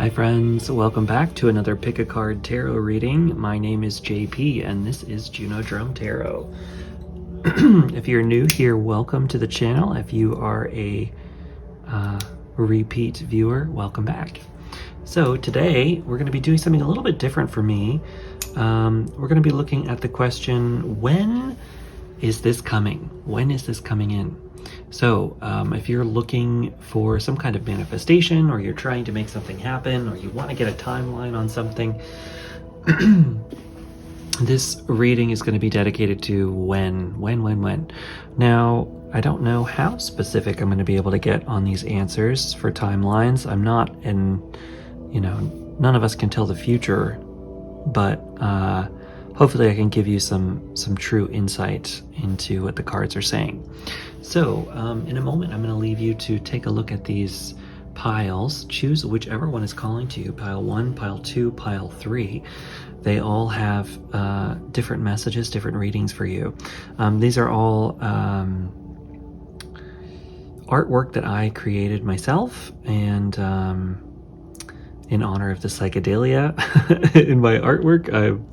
Hi friends, welcome back to another Pick a Card Tarot reading. My name is JP and this is Juno Drum Tarot. If you're new here, welcome to the channel. If you are a repeat viewer, welcome back. So today we're going to be doing something a little bit different for me. We're going to be looking at the question, when is this coming? When is this coming in? So if you're looking for some kind of manifestation, or you're trying to make something happen, or you want to get a timeline on something, this reading is going to be dedicated to when. Now, I don't know how specific I'm going to be able to get on these answers for timelines. I'm not none of us can tell the future, but hopefully I can give you some true insight into what the cards are saying. So in a moment, I'm going to leave you to take a look at these piles. Choose whichever one is calling to you, pile 1, pile 2, pile 3. They all have different messages, different readings for you. These are all artwork that I created myself, and in honor of the psychedelia in my artwork, I'm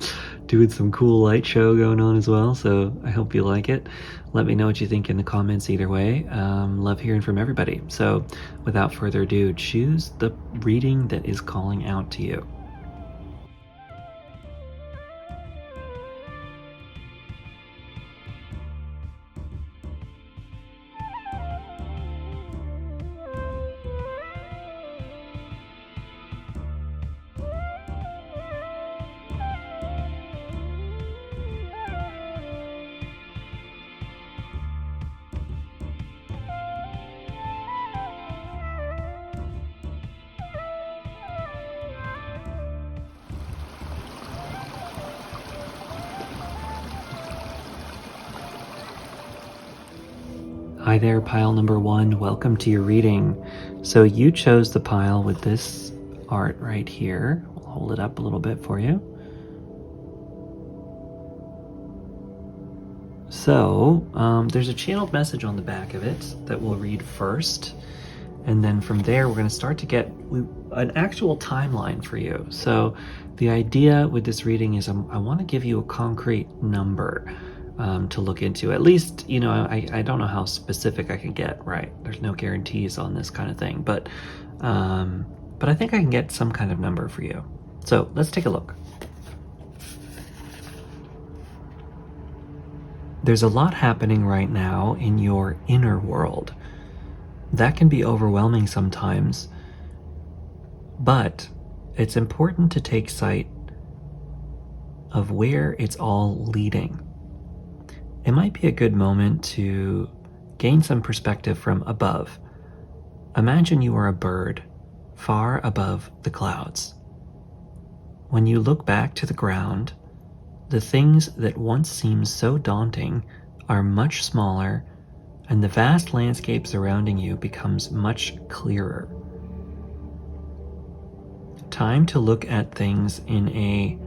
doing some cool light show going on as well, so I hope you like it. Let me know what you think in the comments either way. Love hearing from everybody. So without further ado, choose the reading that is calling out to you. Hi there, pile number 1. Welcome to your reading. So you chose the pile with this art right here. I'll hold it up a little bit for you. So there's a channeled message on the back of it that we'll read first. And then from there, we're going to start to get an actual timeline for you. So the idea with this reading is I want to give you a concrete number to look into. At least, I don't know how specific I can get, right? There's no guarantees on this kind of thing, but I think I can get some kind of number for you. So let's take a look. There's a lot happening right now in your inner world. That can be overwhelming sometimes, but it's important to take sight of where it's all leading. It might be a good moment to gain some perspective from above. Imagine you are a bird far above the clouds. When you look back to the ground, the things that once seemed so daunting are much smaller, and the vast landscape surrounding you becomes much clearer. Time to look at things in a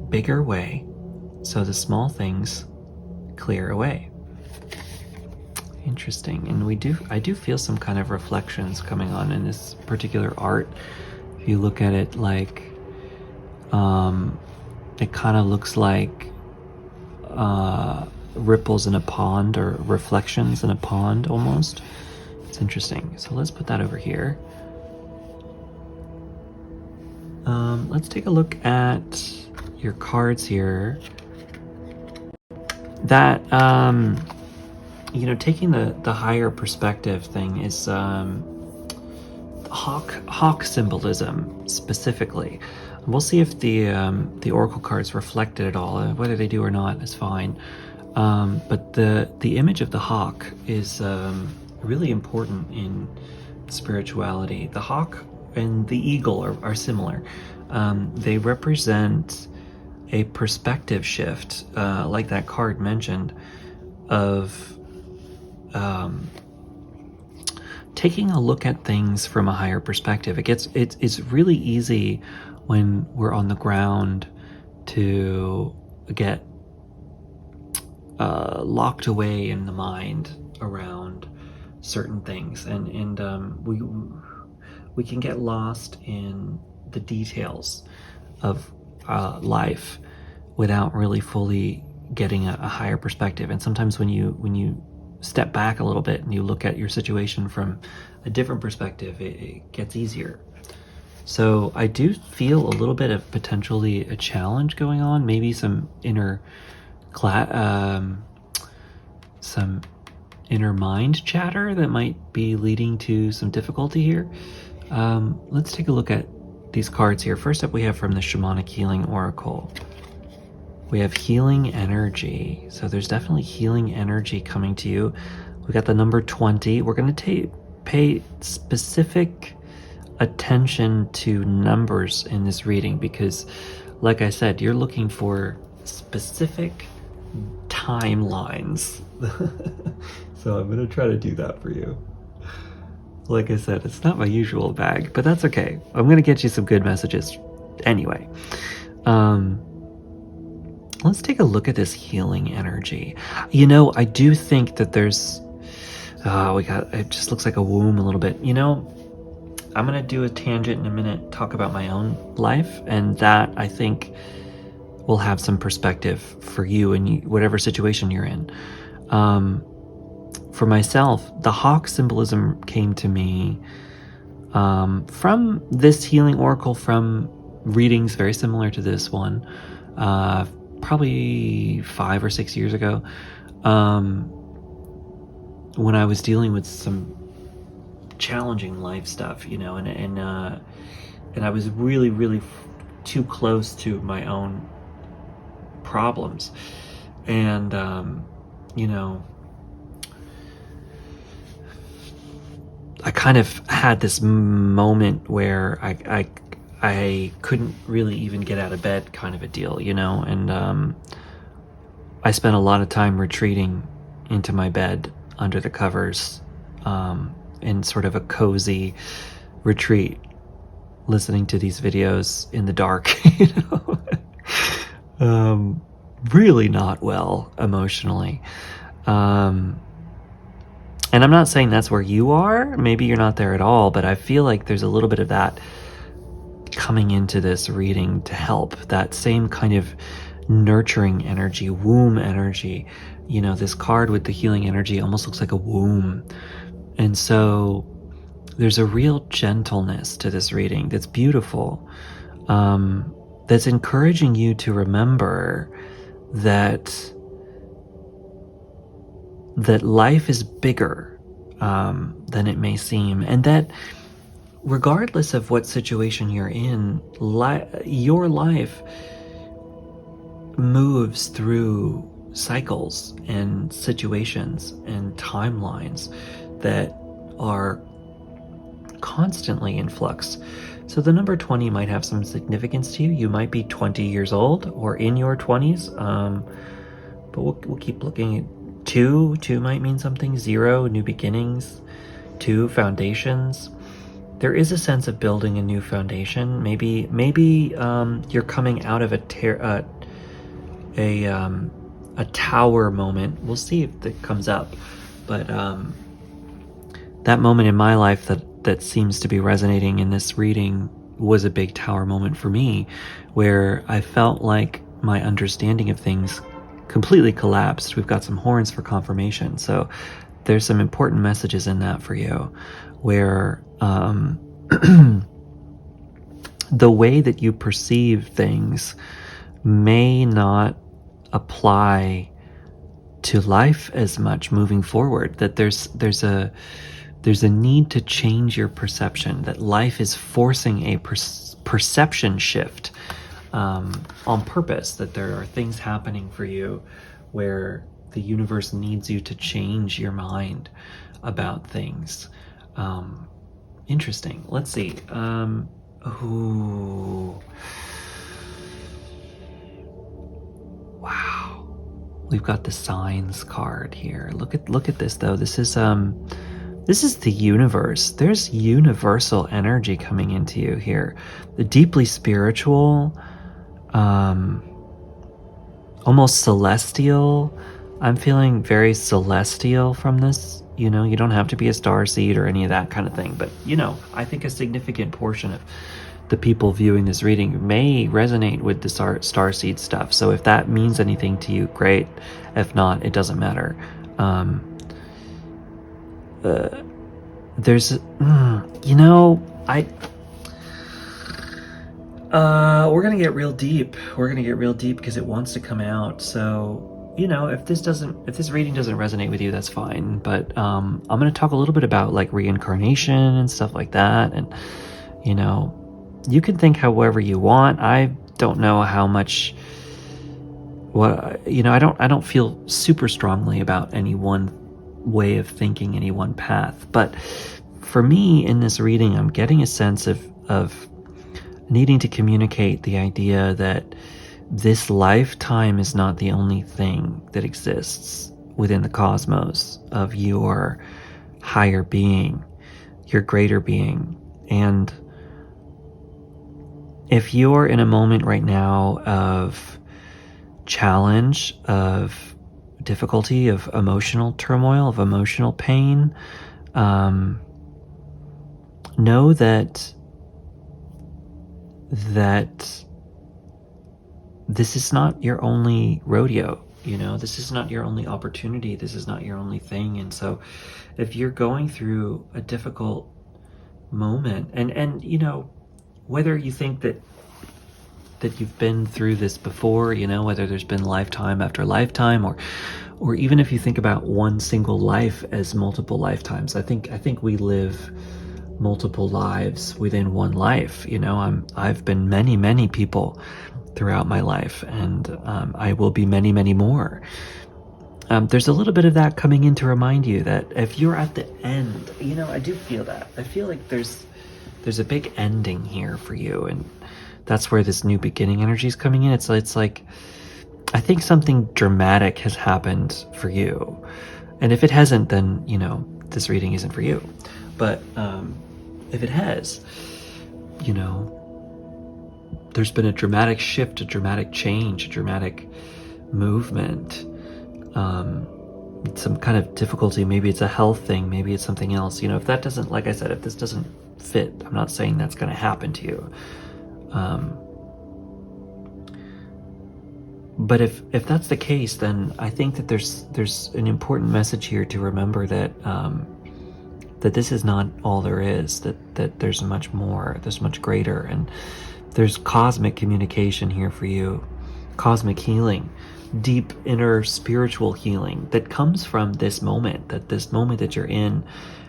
bigger way, so the small things clear away. Interesting. And I do feel some kind of reflections coming on in this particular art. If you look at it, like it kind of looks like ripples in a pond, or reflections in a pond almost. It's interesting. So let's put that over here. Let's take a look at your cards here. That taking the higher perspective thing is hawk symbolism specifically. We'll see if the oracle cards reflect it at all. Whether they do or not is fine. But the image of the hawk is really important in spirituality. The hawk and the eagle are similar. They represent a perspective shift, like that card mentioned, of taking a look at things from a higher perspective. It's really easy when we're on the ground to get locked away in the mind around certain things, and we can get lost in the details of life without really fully getting a higher perspective. And sometimes when you step back a little bit and you look at your situation from a different perspective, it gets easier. So I do feel a little bit of potentially a challenge going on, maybe some some inner mind chatter that might be leading to some difficulty here. Let's take a look at these cards here. First up, we have from the Shamanic Healing Oracle. We have healing energy. So there's definitely healing energy coming to you. We got the number 20. We're going to pay specific attention to numbers in this reading because, like I said, you're looking for specific timelines. So I'm going to try to do that for you. Like I said, it's not my usual bag, but that's okay. I'm going to get you some good messages anyway. Let's take a look at this healing energy. You know, I do think that there's it just looks like a womb a little bit. You know, I'm going to do a tangent in a minute, talk about my own life, and that I think will have some perspective for you and whatever situation you're in. For myself, the hawk symbolism came to me from this healing oracle, from readings very similar to this one, probably 5 or 6 years ago, when I was dealing with some challenging life stuff, you know, and I was really, really too close to my own problems, and you know, I kind of had this moment where I couldn't really even get out of bed, kind of a deal, you know, and I spent a lot of time retreating into my bed under the covers, in sort of a cozy retreat, listening to these videos in the dark, you know, really not well emotionally. And I'm not saying that's where you are. Maybe you're not there at all, but I feel like there's a little bit of that coming into this reading to help. That same kind of nurturing energy, womb energy. You know, this card with the healing energy almost looks like a womb. And so there's a real gentleness to this reading that's beautiful, that's encouraging you to remember that life is bigger than it may seem, and that regardless of what situation you're in, your life moves through cycles and situations and timelines that are constantly in flux. So the number 20 might have some significance to you. You might be 20 years old or in your 20s, but we'll keep looking at 2 might mean something. 0, new beginnings. 2, foundations. There is a sense of building a new foundation. Maybe you're coming out of a tower moment. We'll see if that comes up, but that moment in my life that seems to be resonating in this reading was a big tower moment for me, where I felt like my understanding of things completely collapsed. We've got some horns for confirmation, so there's some important messages in that for you, where the way that you perceive things may not apply to life as much moving forward. That there's a need to change your perception, that life is forcing a perception shift on purpose, that there are things happening for you where the universe needs you to change your mind about things. Interesting. Let's see. Ooh. Wow. We've got the signs card here. Look at this though. This is the universe. There's universal energy coming into you here. The deeply spiritual, almost celestial. I'm feeling very celestial from this. You know, you don't have to be a starseed or any of that kind of thing, but you know, I think a significant portion of the people viewing this reading may resonate with the starseed stuff. So if that means anything to you, great. If not, it doesn't matter. There's, you know, we're gonna get real deep. We're gonna get real deep because it wants to come out. So, you know, if this reading doesn't resonate with you, that's fine. But I'm gonna talk a little bit about like reincarnation and stuff like that. And, you know, you can think however you want. I don't know how much. I don't feel super strongly about any one way of thinking, any one path. But for me, in this reading, I'm getting a sense of needing to communicate the idea that this lifetime is not the only thing that exists within the cosmos of your higher being, your greater being. And if you're in a moment right now of challenge, of difficulty, of emotional turmoil, of emotional pain, know that this is not your only rodeo. You know, this is not your only opportunity. This is not your only thing. And so if you're going through a difficult moment, and you know, whether you think that you've been through this before, you know, whether there's been lifetime after lifetime, or even if you think about one single life as multiple lifetimes, I think we live multiple lives within one life. You know, I've been many people throughout my life, and I will be many more. There's a little bit of that coming in to remind you that if you're at the end, you know, I do feel that. I feel like there's a big ending here for you, and that's where this new beginning energy is coming in. It's like, I think something dramatic has happened for you. And if it hasn't, then, you know, this reading isn't for you. But if it has, you know, there's been a dramatic shift, a dramatic change, a dramatic movement, some kind of difficulty. Maybe it's a health thing, maybe it's something else. You know, if that doesn't, like I said, if this doesn't fit, I'm not saying that's going to happen to you. But if that's the case, then I think that there's an important message here to remember that that this is not all there is, that there's much more, there's much greater, and there's cosmic communication here for you, cosmic healing, deep inner spiritual healing that comes from this moment that you're in,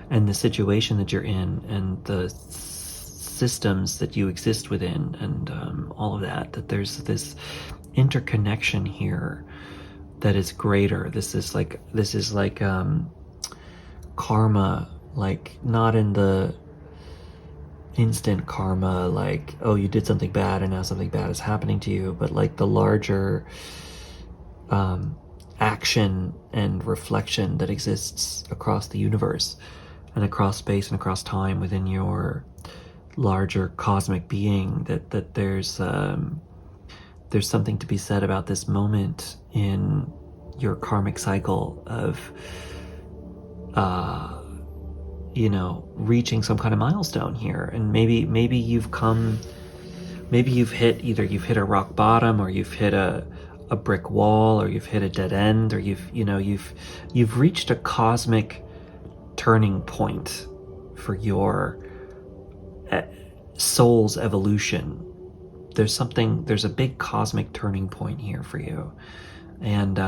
and the situation that you're in, and the systems that you exist within, and all of that there's this interconnection here that is greater. This is like karma, like not in the instant karma, like, oh, you did something bad and now something bad is happening to you, but like the larger action and reflection that exists across the universe and across space and across time within your larger cosmic being, that there's something to be said about this moment in your karmic cycle of you know, reaching some kind of milestone here. And maybe you've hit a rock bottom, or you've hit a brick wall, or you've hit a dead end, or you've reached a cosmic turning point for your soul's evolution. There's a big cosmic turning point here for you. And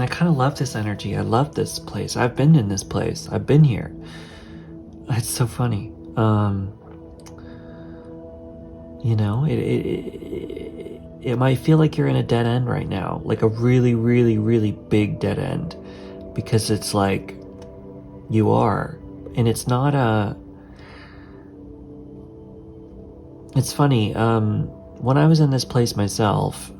I kind of love this energy. I love this place. I've been in this place. I've been here. It's so funny. You know, it might feel like you're in a dead end right now, like a really big dead end, because it's like you are. And it's not it's funny. When I was in this place myself,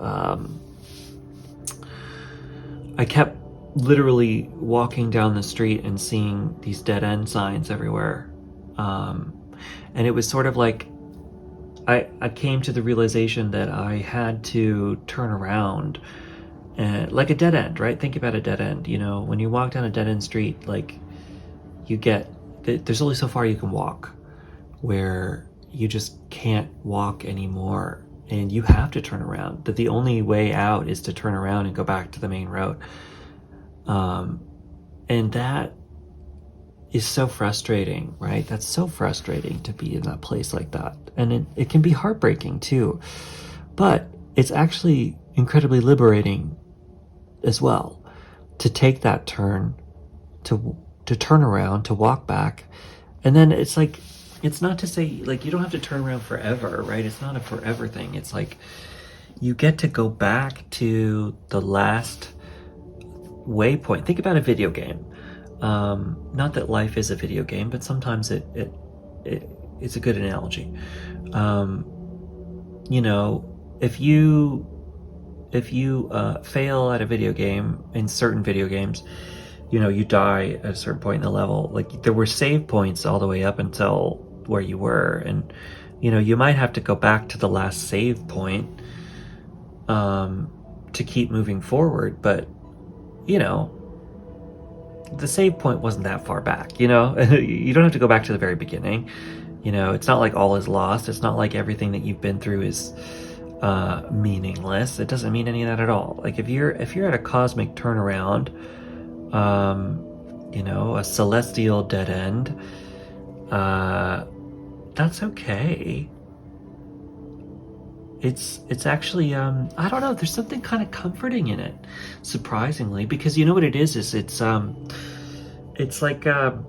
I kept literally walking down the street and seeing these dead end signs everywhere. And it was sort of like I came to the realization that I had to turn around, like a dead end, right? Think about a dead end. You know, when you walk down a dead end street, like there's only so far you can walk. where you just can't walk anymore and you have to turn around, that the only way out is to turn around and go back to the main road. And that is so frustrating, right? That's so frustrating to be in that place like that. And it can be heartbreaking too. But it's actually incredibly liberating as well to take that turn, to turn around, to walk back. And then it's like, it's not to say like you don't have to turn around forever, right? It's not a forever thing. It's like you get to go back to the last waypoint. Think about a video game. Not that life is a video game, but sometimes it's a good analogy. You know, if you fail at a video game, in certain video games, you know, you die at a certain point in the level. Like there were save points all the way up until where you were, and you know, you might have to go back to the last save point to keep moving forward. But you know, the save point wasn't that far back, you know. You don't have to go back to the very beginning. You know, it's not like all is lost. It's not like everything that you've been through is meaningless. It doesn't mean any of that at all. Like if you're at a cosmic turnaround, you know, a celestial dead end, that's okay. It's actually I don't know, there's something kind of comforting in it, surprisingly, because you know what it is it's like a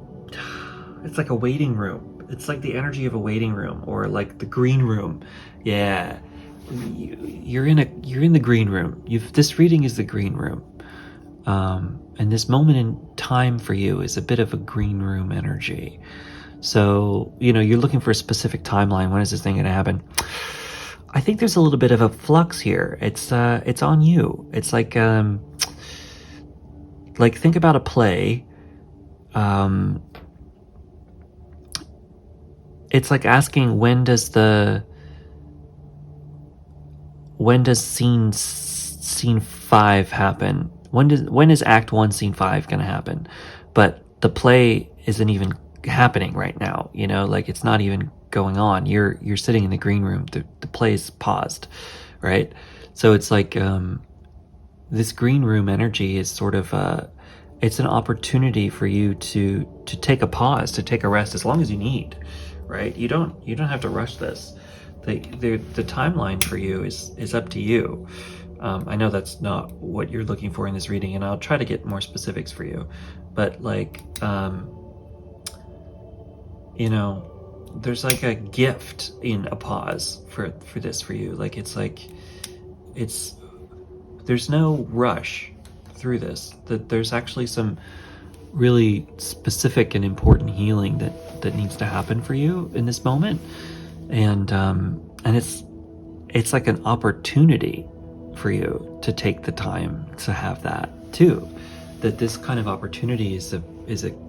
waiting room. It's like the energy of a waiting room, or like the green room. Yeah, you're in the green room. This reading is the green room, and this moment in time for you is a bit of a green room energy. So you know, you're looking for a specific timeline. When is this thing going to happen? I think there's a little bit of a flux here. It's on you. It's like think about a play. It's like asking when does scene 5 happen? When is Act 1 Scene 5 gonna happen? But the play isn't even happening right now. You know, like it's not even going on. You're sitting in the green room. The play's paused, right? So it's like this green room energy is sort of it's an opportunity for you to take a pause, to take a rest, as long as you need, right? You don't have to rush this. The timeline for you is up to you. I know that's not what you're looking for in this reading, and I'll try to get more specifics for you. But like, you know, there's like a gift in a pause for this for you. Like there's no rush through this. That there's actually some really specific and important healing that needs to happen for you in this moment, and it's like an opportunity for you to take the time to have that too. That this kind of opportunity is a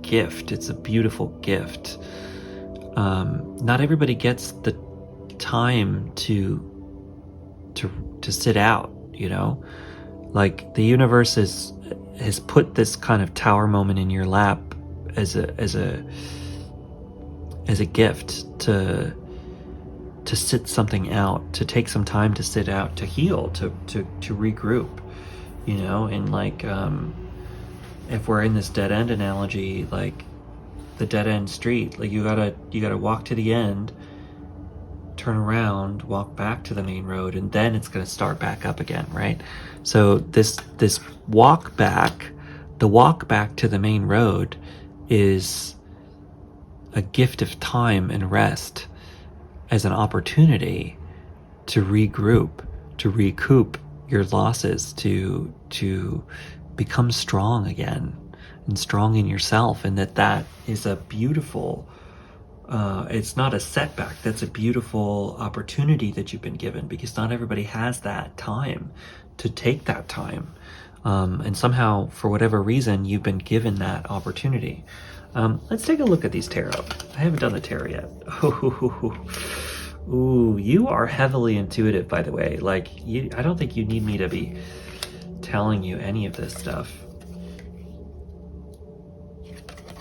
gift. It's a beautiful gift. Not everybody gets the time to sit out, you know. Like the universe has put this kind of tower moment in your lap as a gift to sit something out, to take some time to sit out, to heal, to regroup, you know. And like if we're in this dead end analogy, like the dead end street, like you gotta walk to the end, turn around, walk back to the main road, and then it's gonna start back up again, right? So this walk back, the walk back to the main road is a gift of time and rest, as an opportunity to regroup, to recoup your losses, to become strong again, and strong in yourself. And that is a beautiful, it's not a setback. That's a beautiful opportunity that you've been given, because not everybody has that time to take that time. And somehow, for whatever reason, you've been given that opportunity. Let's take a look at these tarot. I haven't done the tarot yet. Ooh, you are heavily intuitive, by the way. Like, I don't think you need me to be telling you any of this stuff.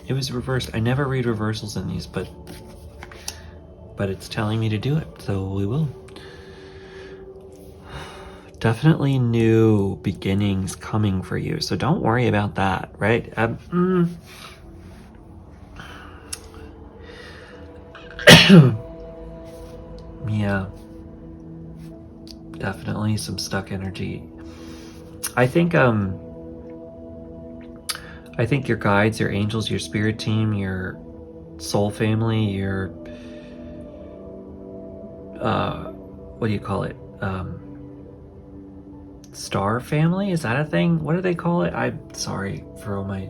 It was reversed. I never read reversals in these, but but it's telling me to do it, so we will. Definitely new beginnings coming for you, so don't worry about that, right? Yeah, definitely some stuck energy. I think your guides, your angels, your spirit team, your soul family, your what do you call it? Star family? Is that a thing? What do they call it? I'm sorry for all my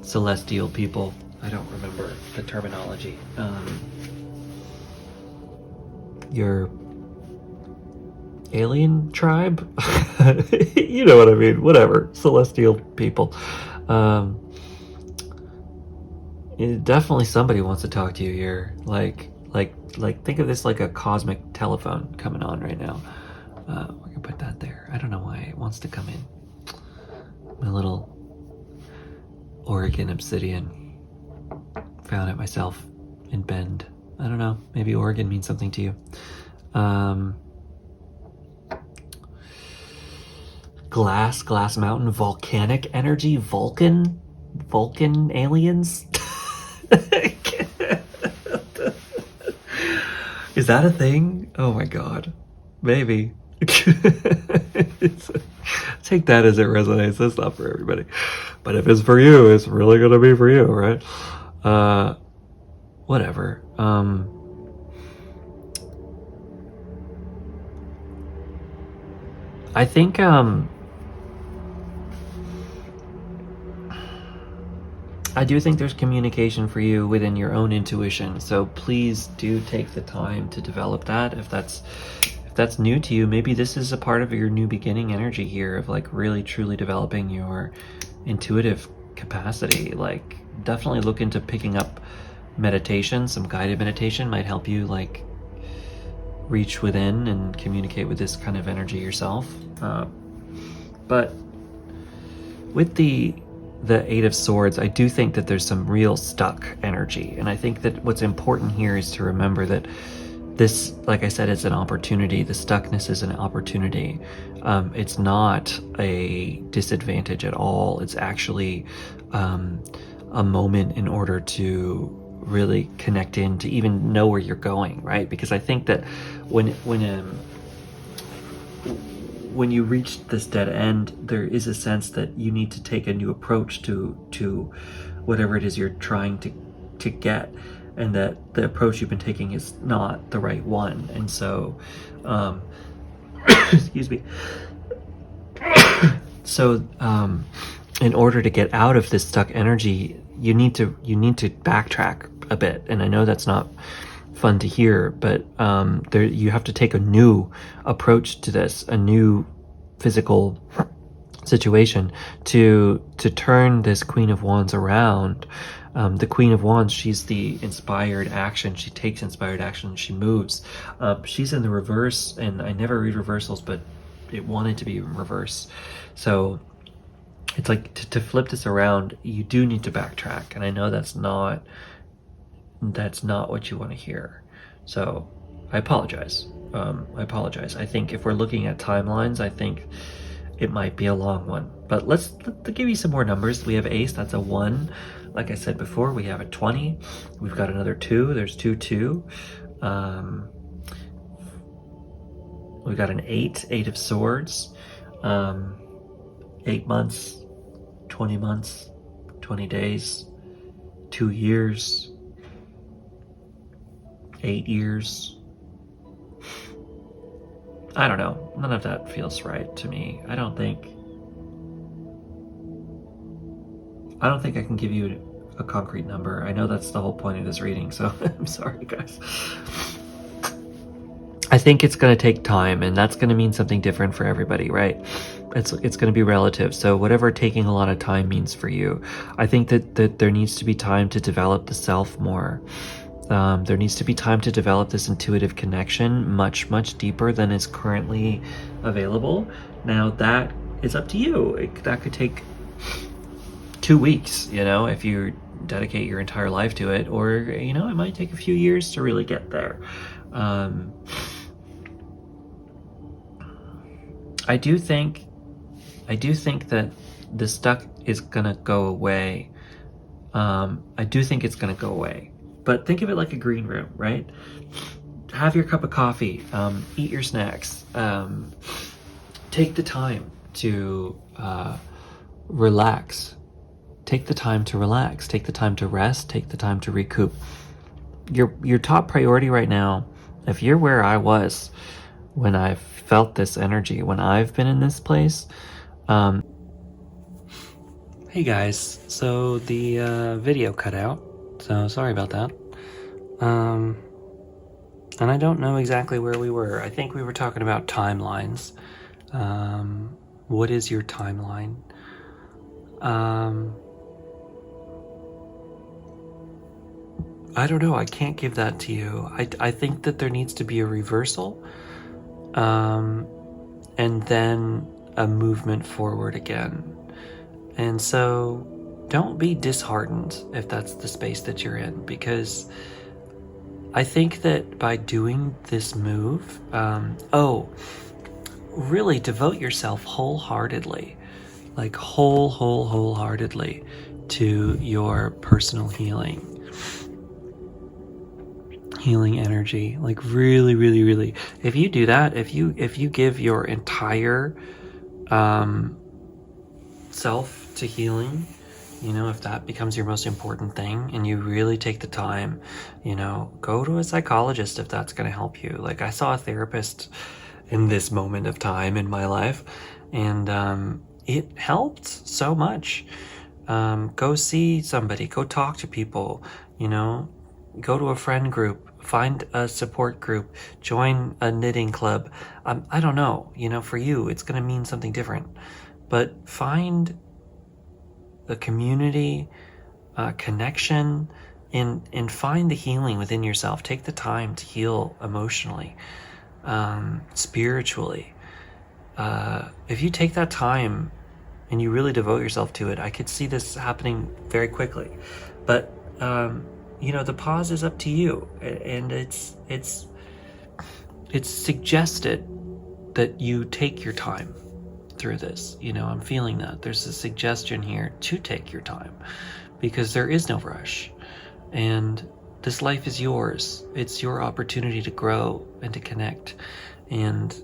celestial people. I don't remember the terminology. Your alien tribe? You know what I mean. Whatever. Celestial people. Definitely somebody wants to talk to you here. Like think of this like a cosmic telephone coming on right now. We're gonna put that there. I don't know why it wants to come in. My little Oregon obsidian. Found it myself in Bend. I don't know. Maybe Oregon means something to you. Glass Mountain, volcanic energy, Vulcan aliens. Is that a thing? Oh my god. Maybe. Take that as it resonates. That's not for everybody. But if it's for you, it's really gonna be for you, right? Whatever. I think I do think there's communication for you within your own intuition, so please do take the time to develop that. If that's new to you, maybe this is a part of your new beginning energy here of like really truly developing your intuitive capacity. Like definitely look into picking up meditation. Some guided meditation might help you like reach within and communicate with this kind of energy yourself. But with the Eight of Swords, I do think that there's some real stuck energy. And I think that what's important here is to remember that this, like I said, it's an opportunity. The stuckness is an opportunity. It's not a disadvantage at all. It's actually a moment in order to really connect in, to even know where you're going, right? Because I think that when you reach this dead end, there is a sense that you need to take a new approach to whatever it is you're trying to get, and that the approach you've been taking is not the right one. And so, excuse me. So, in order to get out of this stuck energy, you need to backtrack a bit. And I know that's not fun to hear, but you have to take a new approach to this, a new physical situation to turn this Queen of Wands around. The Queen of Wands, she's the inspired action. She takes inspired action. She moves. She's in the reverse, and I never read reversals, but it wanted to be in reverse. So it's like to flip this around, you do need to backtrack. And I know that's not what you want to hear. So I apologize. I think if we're looking at timelines, I think it might be a long one. But let's give you some more numbers. We have Ace, that's a 1. Like I said before, we have a 20. We've got another 2. There's 2, 2. We've got an 8, 8 of Swords. 8 months, 20 months, 20 days, 2 years, 8 years. I don't know. None of that feels right to me. I don't think I can give you a concrete number. I know that's the whole point of this reading, so I'm sorry, guys. I think it's going to take time, and that's going to mean something different for everybody, right? It's going to be relative. So whatever taking a lot of time means for you, I think that there needs to be time to develop the self more. There needs to be time to develop this intuitive connection much, much deeper than is currently available. Now that is up to you. That could take 2 weeks, if you're dedicate your entire life to it, or it might take a few years to really get there. I do think that the stuck is gonna go away. I do think it's gonna go away, but think of it like a green room, right? Have your cup of coffee, eat your snacks, take the time to relax. Take the time to relax. Take the time to rest. Take the time to recoup. Your top priority right now, if you're where I was when I felt this energy, when I've been in this place. Hey guys, so the video cut out, so sorry about that. And I don't know exactly where we were. I think we were talking about timelines. What is your timeline? I don't know. I can't give that to you. I think that there needs to be a reversal, and then a movement forward again. And so don't be disheartened if that's the space that you're in, because I think that by doing this move, really devote yourself wholeheartedly, like wholeheartedly to your personal healing energy. Like really, if you do that, if you give your entire self to healing, if that becomes your most important thing, and you really take the time, go to a psychologist if that's going to help you. Like, I saw a therapist in this moment of time in my life, and it helped so much. Go see somebody, go talk to people, go to a friend group, find a support group, join a knitting club. I don't know, for you, it's going to mean something different, but find the community, connection, and find the healing within yourself. Take the time to heal emotionally, spiritually. If you take that time and you really devote yourself to it, I could see this happening very quickly. But the pause is up to you, and it's suggested that you take your time through this. I'm feeling that there's a suggestion here to take your time, because there is no rush, and this life is yours. It's your opportunity to grow and to connect, and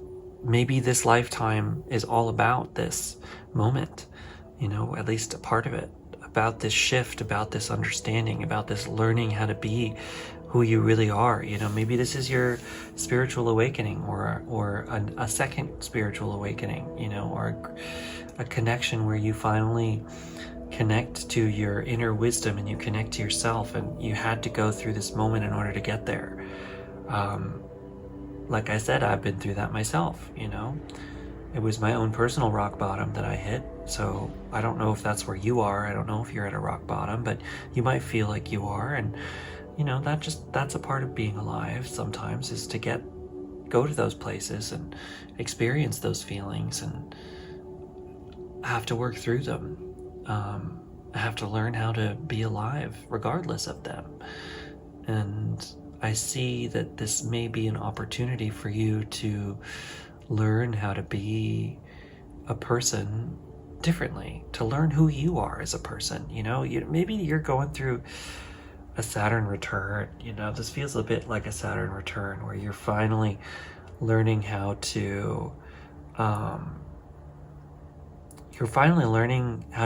maybe this lifetime is all about this moment, at least a part of it, about this shift, about this understanding, about this learning how to be who you really are. Maybe this is your spiritual awakening, or a second spiritual awakening, or a connection where you finally connect to your inner wisdom and you connect to yourself, and you had to go through this moment in order to get there. Like I said, I've been through that myself. It was my own personal rock bottom that I hit. So I don't know if that's where you are. I don't know if you're at a rock bottom, but you might feel like you are. And that's a part of being alive sometimes, is to go to those places and experience those feelings, and have to work through them. Have to learn how to be alive regardless of them. And I see that this may be an opportunity for you to learn how to be a person differently, to learn who you are as a person. Maybe you're going through a Saturn return. This feels a bit like a Saturn return, where you're finally learning how to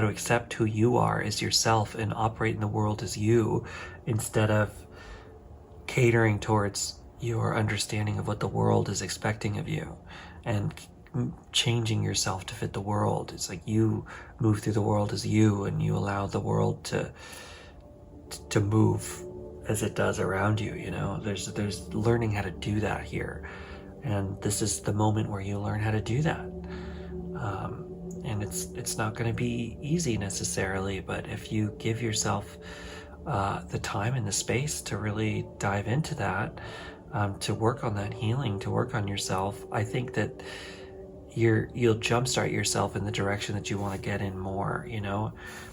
accept who you are as yourself and operate in the world as you, instead of catering towards your understanding of what the world is expecting of you, and changing yourself to fit the world. It's like you move through the world as you, and you allow the world to move as it does around you. There's learning how to do that here, and this is the moment where you learn how to do that. And it's not going to be easy necessarily, but if you give yourself the time and the space to really dive into that, to work on that healing, to work on yourself, I think that you'll jumpstart yourself in the direction that you want to get in more.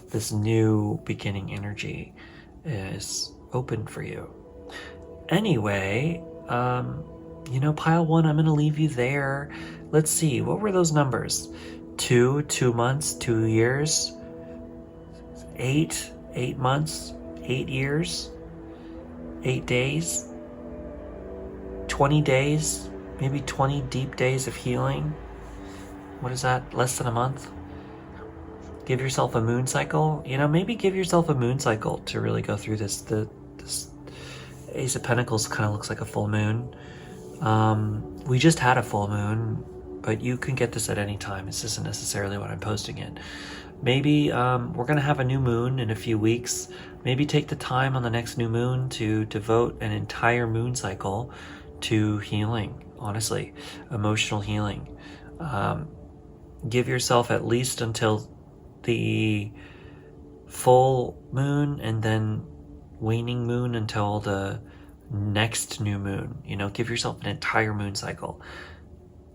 This new beginning energy is open for you. Anyway, pile 1, I'm going to leave you there. Let's see, what were those numbers? 2 months, 2 years, 8 months, 8 years, 8 days, 20 days, maybe 20 deep days of healing. What is that? Less than a month? Give yourself a moon cycle. Maybe give yourself a moon cycle to really go through this. This Ace of Pentacles kind of looks like a full moon. We just had a full moon, but you can get this at any time. This isn't necessarily when I'm posting it. Maybe we're going to have a new moon in a few weeks. Maybe take the time on the next new moon to devote an entire moon cycle to healing, honestly, emotional healing. Give yourself at least until the full moon, and then waning moon until the next new moon. Give yourself an entire moon cycle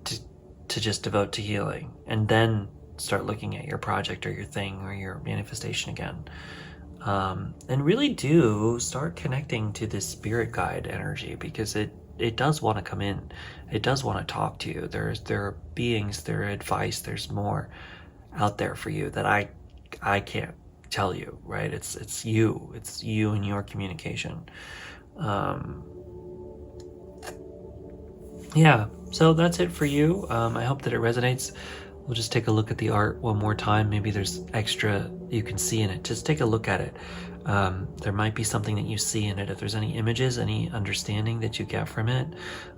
to just devote to healing, and then start looking at your project or your thing or your manifestation again. And really do start connecting to this spirit guide energy, because it does want to come in. It does want to talk to you. There are beings, there are advice, there's more out there for you that I can't tell you, right? It's you and your communication. Yeah, so that's it for you. I hope that it resonates. We'll just take a look at the art one more time. Maybe there's extra you can see in it. Just take a look at it. There might be something that you see in it. If there's any images, any understanding that you get from it,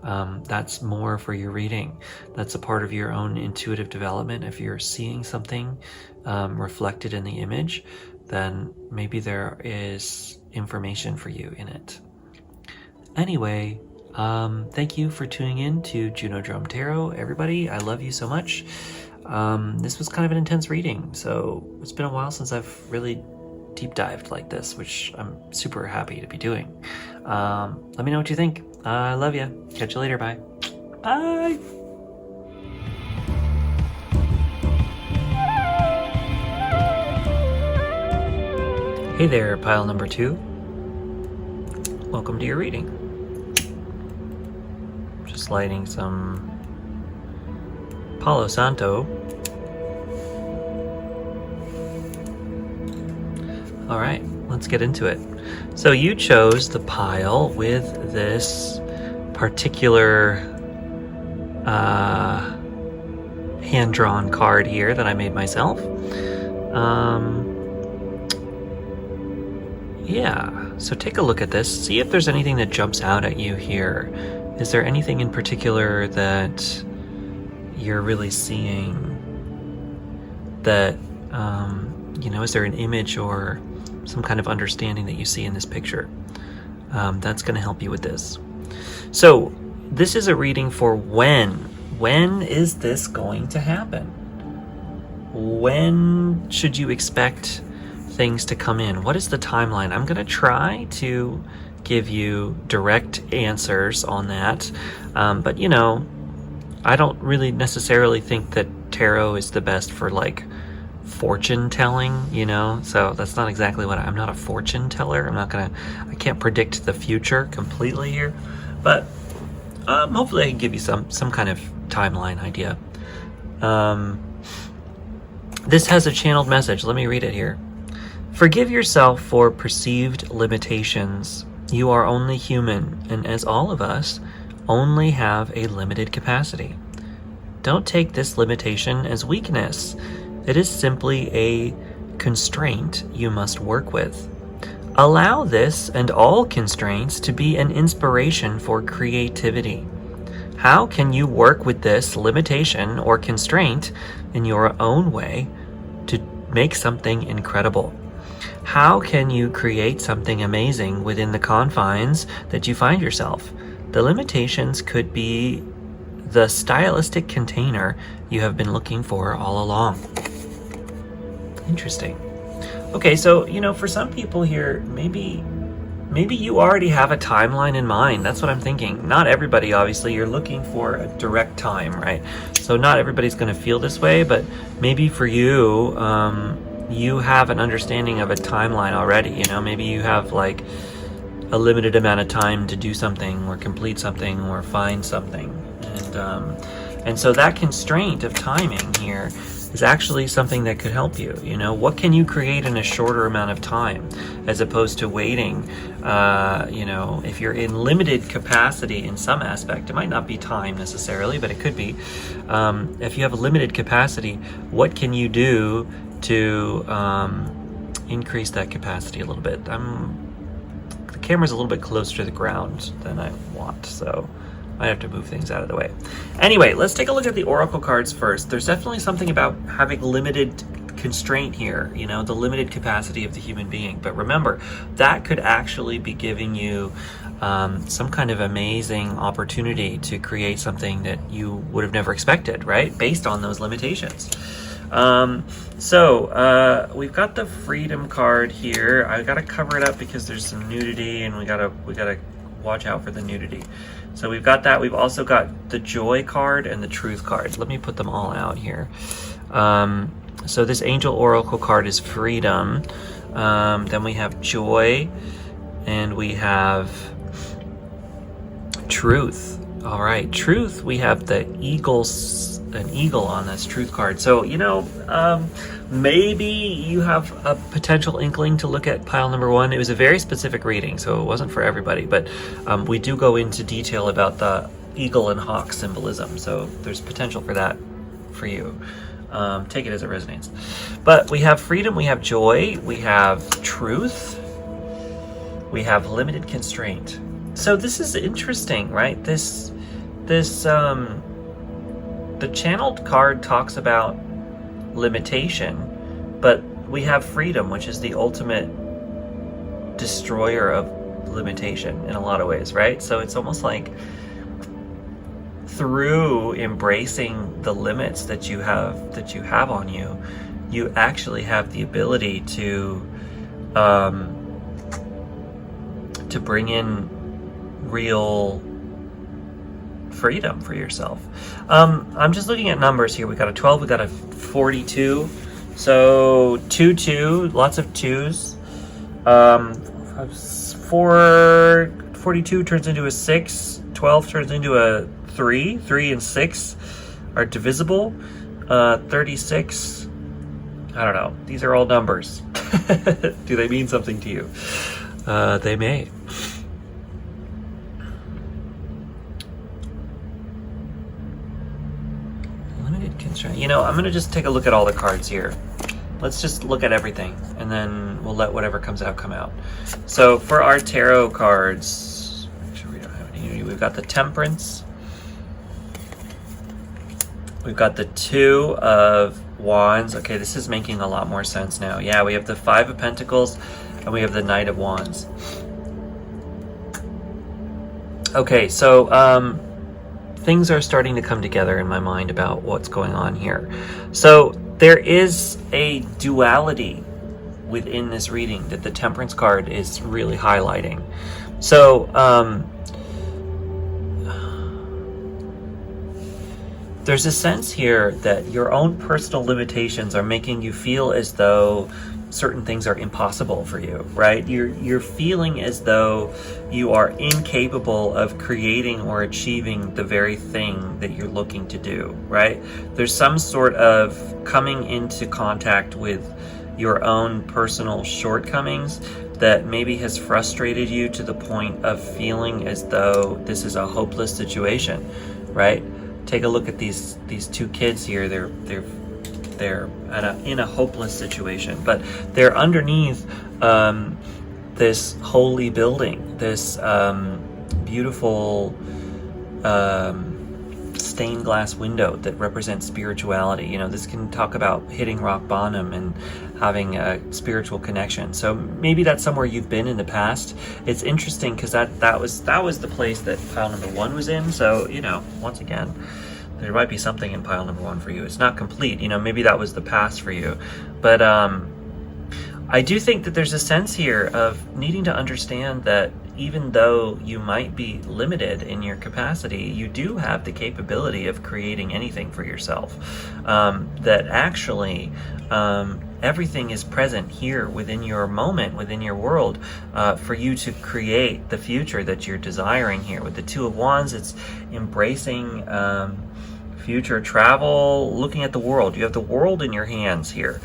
that's more for your reading. That's a part of your own intuitive development. If you're seeing something reflected in the image, then maybe there is information for you in it. Anyway, thank you for tuning in to Junodrome Tarot, everybody. I love you so much. This was kind of an intense reading, so it's been a while since I've really deep dived like this, which I'm super happy to be doing. Let me know what you think. I love you. Catch you later. Bye. Bye. Hey there, pile number 2. Welcome to your reading. Just lighting some Palo Santo. All right, let's get into it. So you chose the pile with this particular hand-drawn card here that I made myself. Yeah, so take a look at this. See if there's anything that jumps out at you here. Is there anything in particular that you're really seeing that, is there an image or some kind of understanding that you see in this picture? That's going to help you with this. So this is a reading for when. When is this going to happen? When should you expect things to come in? What is the timeline? I'm going to try to give you direct answers on that. But I don't really necessarily think that tarot is the best for fortune telling, so that's not exactly what I'm not a fortune teller. I can't predict the future completely here, but hopefully I can give you some kind of timeline idea. This has a channeled message. Let me read it here. Forgive yourself for perceived limitations. You are only human, and as all of us, only have a limited capacity. Don't take this limitation as weakness. It is simply a constraint you must work with. Allow this and all constraints to be an inspiration for creativity. How can you work with this limitation or constraint in your own way to make something incredible? How can you create something amazing within the confines that you find yourself? The limitations could be the stylistic container you have been looking for all along. Interesting. Okay, so, for some people here, maybe maybe you already have a timeline in mind. That's what I'm thinking. Not everybody, obviously. You're looking for a direct time, right? So not everybody's going to feel this way, but maybe for you, you have an understanding of a timeline already. You know, maybe you have like a limited amount of time to do something or complete something or find something. And so that constraint of timing here is actually something that could help you. You know, what can you create in a shorter amount of time as opposed to waiting? You know, if you're in limited capacity in some aspect, it might not be time necessarily, but it could be. If you have a limited capacity, what can you do to increase that capacity a little bit? The camera's a little bit closer to the ground than I want, so I have to move things out of the way. Anyway, let's take a look at the oracle cards first. There's definitely something about having limited constraint here, you know, the limited capacity of the human being. But remember, that could actually be giving you some kind of amazing opportunity to create something that you would have never expected, right? Based on those limitations. We've got the freedom card here. I gotta cover it up because there's some nudity, and we gotta watch out for the nudity. So we've got that. We've also got the joy card and the truth card. Let me put them all out here. So this angel oracle card is freedom. Then we have joy, and we have truth. All right, truth. We have the an eagle on this truth card. So, you know, maybe you have a potential inkling to look at pile number one. It was a very specific reading, so it wasn't for everybody, but we do go into detail about the eagle and hawk symbolism. So there's potential for that for you. Take it as it resonates. But we have freedom, we have joy, we have truth, we have limited constraint. So this is interesting, right? The channeled card talks about limitation, but we have freedom, which is the ultimate destroyer of limitation in a lot of ways, right? So it's almost like through embracing the limits that you have on you, you actually have the ability to bring in real freedom for yourself. I'm just looking at numbers here. We got a 12, we got a 42. So 2, lots of twos. 42 turns into a 6. 12 turns into a 3. 3 and 6 are divisible. 36. I don't know. These are all numbers. Do they mean something to you? They may. You know, I'm going to just take a look at all the cards here. Let's just look at everything, and then we'll let whatever comes out come out. So for our tarot cards, make sure we don't have any unity. We've got the Temperance. We've got the 2 of Wands. Okay, this is making a lot more sense now. Yeah, we have the 5 of Pentacles, and we have the Knight of Wands. Okay, so things are starting to come together in my mind about what's going on here. So there is a duality within this reading that the Temperance card is really highlighting. So there's a sense here that your own personal limitations are making you feel as though certain things are impossible for you, right? You're feeling as though you are incapable of creating or achieving the very thing that you're looking to do, right? There's some sort of coming into contact with your own personal shortcomings that maybe has frustrated you to the point of feeling as though this is a hopeless situation, right? Take a look at these 2 kids here. They're in a hopeless situation, but they're underneath this holy building, this beautiful stained glass window that represents spirituality. You know, this can talk about hitting rock bottom and having a spiritual connection. So maybe that's somewhere you've been in the past. It's interesting because that was the place that pile number 1 was in. So, you know, once again, there might be something in pile number 1 for you. It's not complete, you know, maybe that was the past for you. But I do think that there's a sense here of needing to understand that even though you might be limited in your capacity, you do have the capability of creating anything for yourself. That actually, everything is present here within your moment, within your world, for you to create the future that you're desiring here. With the Two of Wands, it's embracing future travel, looking at the world. You have the world in your hands here.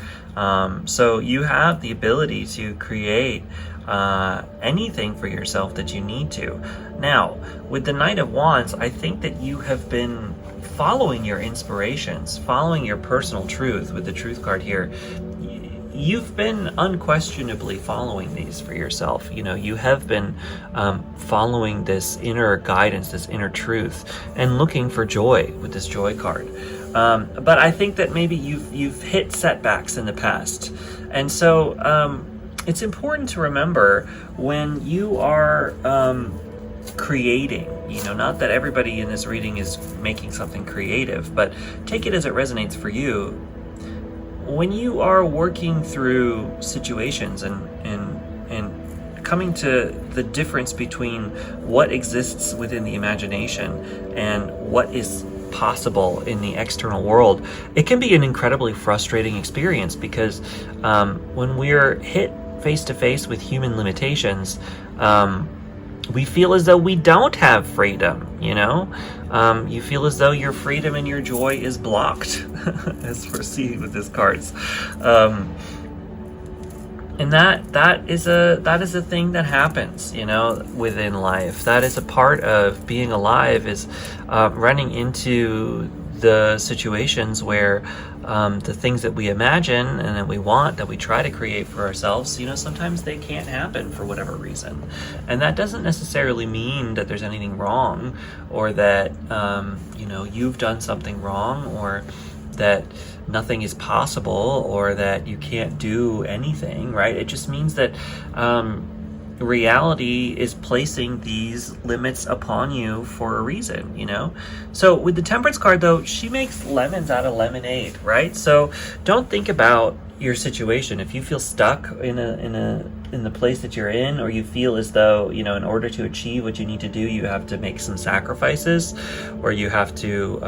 So you have the ability to create anything for yourself that you need to. Now, with the Knight of Wands, I think that you have been following your inspirations, following your personal truth with the Truth card here. You've been unquestionably following these for yourself. You know, you have been following this inner guidance, this inner truth, and looking for joy with this Joy card. But I think that maybe you've hit setbacks in the past. And so it's important to remember when you are creating, you know, not that everybody in this reading is making something creative, but take it as it resonates for you. When you are working through situations and coming to the difference between what exists within the imagination and what is possible in the external world, it can be an incredibly frustrating experience because when we're hit face to face with human limitations, we feel as though we don't have freedom, you know? You feel as though your freedom and your joy is blocked, as we're seeing with these cards. And that is a thing that happens, you know, within life. That is a part of being alive, is running into the situations where the things that we imagine and that we want, that we try to create for ourselves, you know, sometimes they can't happen for whatever reason. And that doesn't necessarily mean that there's anything wrong, or that, you know, you've done something wrong, or that nothing is possible, or that you can't do anything, right? It just means that reality is placing these limits upon you for a reason, you know? So with the Temperance card, though, she makes lemons out of lemonade, right? So don't think about your situation. If you feel stuck in the place that you're in, or you feel as though, you know, in order to achieve what you need to do, you have to make some sacrifices, or you have to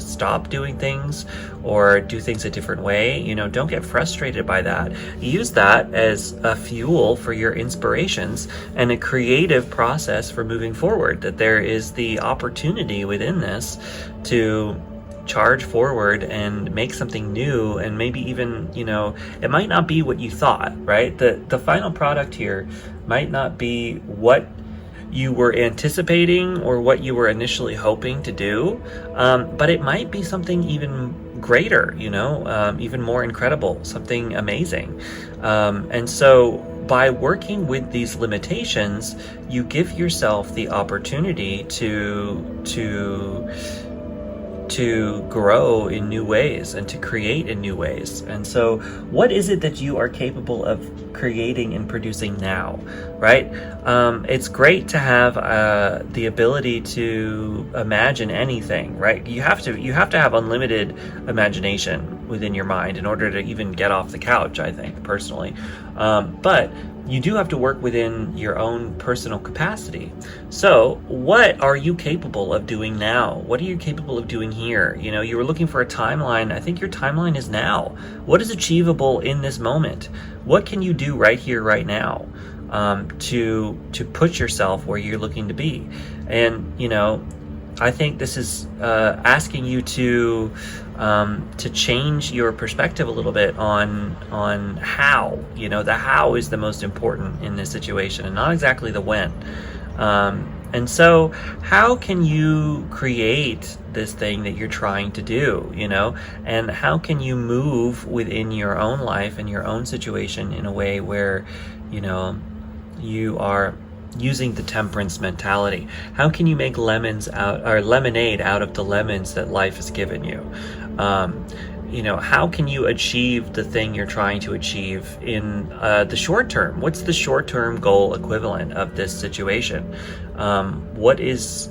stop doing things or do things a different way, you know, don't get frustrated by that. Use that as a fuel for your inspirations and a creative process for moving forward, that there is the opportunity within this to charge forward and make something new, and maybe even, you know, it might not be what you thought, right? The final product here might not be what you were anticipating or what you were initially hoping to do, but it might be something even greater, you know, even more incredible, something amazing. And so by working with these limitations, you give yourself the opportunity to grow in new ways and to create in new ways. And so what is it that you are capable of creating and producing now, right? It's great to have the ability to imagine anything, right? You have to have unlimited imagination within your mind in order to even get off the couch, I think, personally. But you do have to work within your own personal capacity. So what are you capable of doing now? What are you capable of doing here? You know, you were looking for a timeline. I think your timeline is now. What is achievable in this moment? What can you do right here, right now, to put yourself where you're looking to be? And, you know, I think this is asking you to change your perspective a little bit on how. You know, the how is the most important in this situation, and not exactly the when. And so how can you create this thing that you're trying to do, you know? And how can you move within your own life and your own situation in a way where, you know, you are using the temperance mentality? How can you make lemonade out of the lemons that life has given you? You know, how can you achieve the thing you're trying to achieve in the short term? What's the short-term goal equivalent of this situation? What is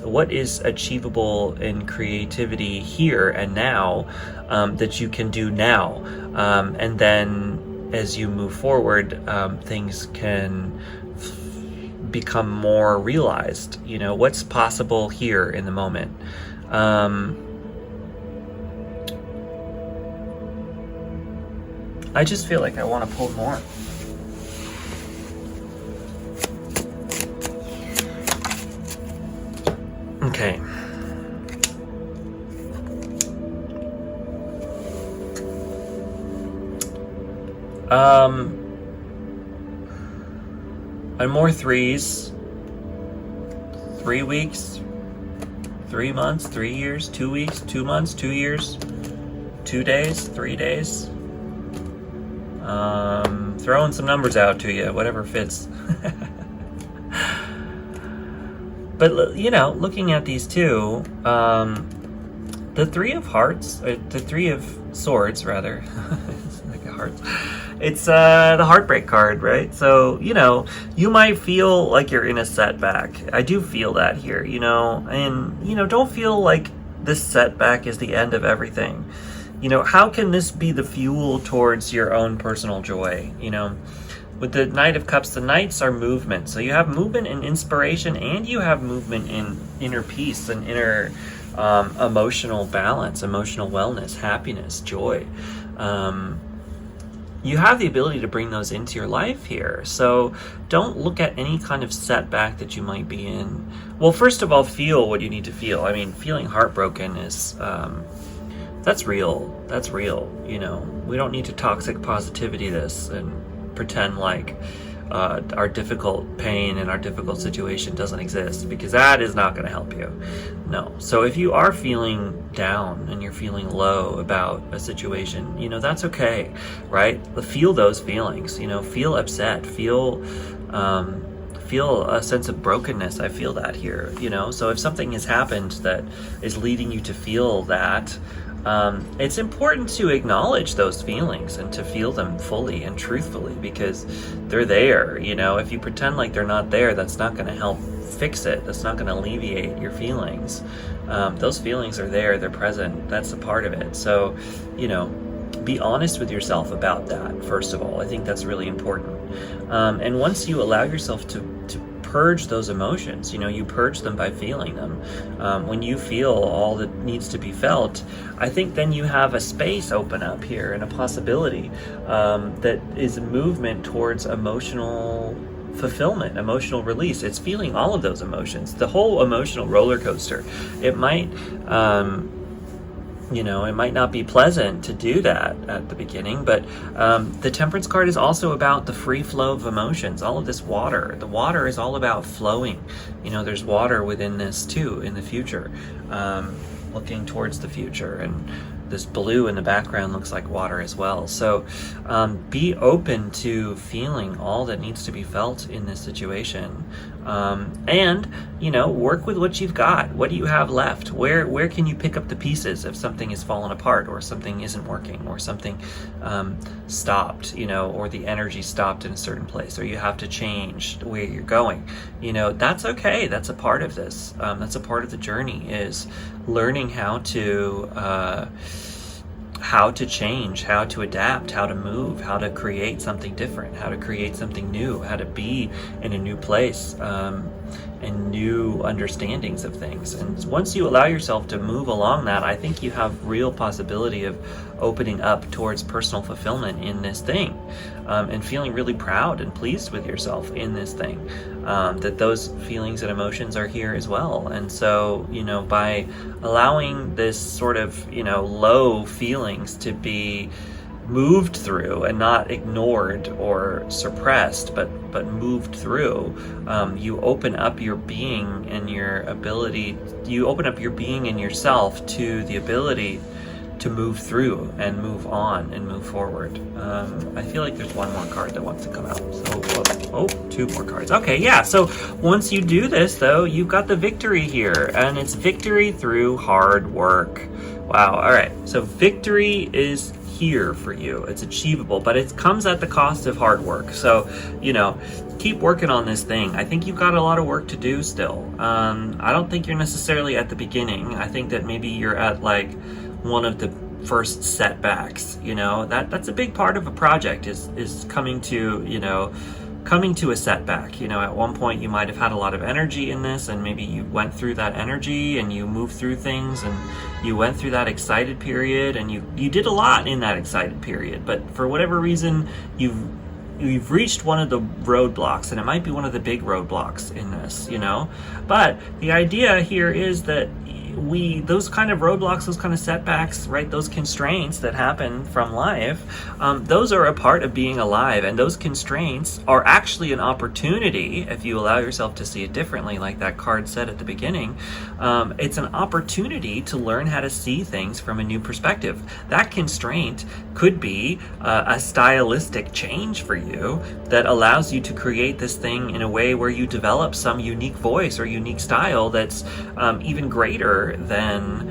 achievable in creativity here and now, that you can do now? And then as you move forward, things can become more realized. You know, what's possible here in the moment. I just feel like I want to pull more. Okay. And more threes. 3 weeks, 3 months, 3 years, 2 weeks, 2 months, 2 years, 2 days, 3 days. Throwing some numbers out to you, whatever fits. But, you know, looking at these two, the Three of Hearts, the Three of Swords, rather, it's like a heart. It's the heartbreak card, right? So, you know, you might feel like you're in a setback. I do feel that here, you know, and, you know, don't feel like this setback is the end of everything. You know, how can this be the fuel towards your own personal joy, you know? With the Knight of Cups, the Knights are movement. So you have movement and inspiration, and you have movement in inner peace and inner emotional balance, emotional wellness, happiness, joy. You have the ability to bring those into your life here. So don't look at any kind of setback that you might be in. Well, first of all, feel what you need to feel. I mean, feeling heartbroken is... that's real. That's real, you know. We don't need to toxic positivity this and pretend like our difficult pain and our difficult situation doesn't exist, because that is not going to help you. No. So if you are feeling down and you're feeling low about a situation, you know, that's okay, right? Feel those feelings, you know, feel upset, feel a sense of brokenness. I feel that here, you know. So if something has happened that is leading you to feel that, it's important to acknowledge those feelings and to feel them fully and truthfully, because they're there. You know, if you pretend like they're not there, that's not going to help fix it. That's not going to alleviate your feelings. Those feelings are there. They're present. That's a part of it. So, you know, be honest with yourself about that, first of all. I think that's really important. And once you allow yourself to purge those emotions, you know, you purge them by feeling them. When you feel all that needs to be felt, I think then you have a space open up here and a possibility that is a movement towards emotional fulfillment, emotional release. It's feeling all of those emotions, the whole emotional roller coaster. It might, you know, it might not be pleasant to do that at the beginning, but the Temperance card is also about the free flow of emotions. All of this water, the water is all about flowing. You know, there's water within this too in the future, looking towards the future, and this blue in the background looks like water as well. So be open to feeling all that needs to be felt in this situation. And, you know, work with what you've got. What do you have left? Where can you pick up the pieces if something has fallen apart, or something isn't working, or something stopped, you know, or the energy stopped in a certain place, or you have to change where you're going? You know, that's okay. That's a part of this. That's a part of the journey, is learning how to change, how to adapt, how to move, how to create something different, how to create something new, how to be in a new place, and new understandings of things. And once you allow yourself to move along that, I think you have real possibility of opening up towards personal fulfillment in this thing, and feeling really proud and pleased with yourself in this thing, that those feelings and emotions are here as well. And so, you know, by allowing this sort of, you know, low feelings to be moved through and not ignored or suppressed, but moved through, you open up your being and your ability, you open up your being and yourself to the ability to move through and move on and move forward. I feel like there's one more card that wants to come out. So, two more cards. Okay, yeah. So once you do this, though, you've got the victory here, and it's victory through hard work. Wow. All right. So victory is here for you. It's achievable, but it comes at the cost of hard work. So, you know, keep working on this thing. I think you've got a lot of work to do still. I don't think you're necessarily at the beginning. I think that maybe you're at like one of the first setbacks. You know, that's a big part of a project is coming to, you know, coming to a setback. You know, at one point you might have had a lot of energy in this, and maybe you went through that energy and you moved through things, and you went through that excited period, and you did a lot in that excited period, but for whatever reason you've reached one of the roadblocks, and it might be one of the big roadblocks in this, you know. But the idea here is that those kind of roadblocks, those kind of setbacks, right, those constraints that happen from life, those are a part of being alive, and those constraints are actually an opportunity if you allow yourself to see it differently, like that card said at the beginning. It's an opportunity to learn how to see things from a new perspective. That constraint could be a stylistic change for you that allows you to create this thing in a way where you develop some unique voice or unique style that's even greater than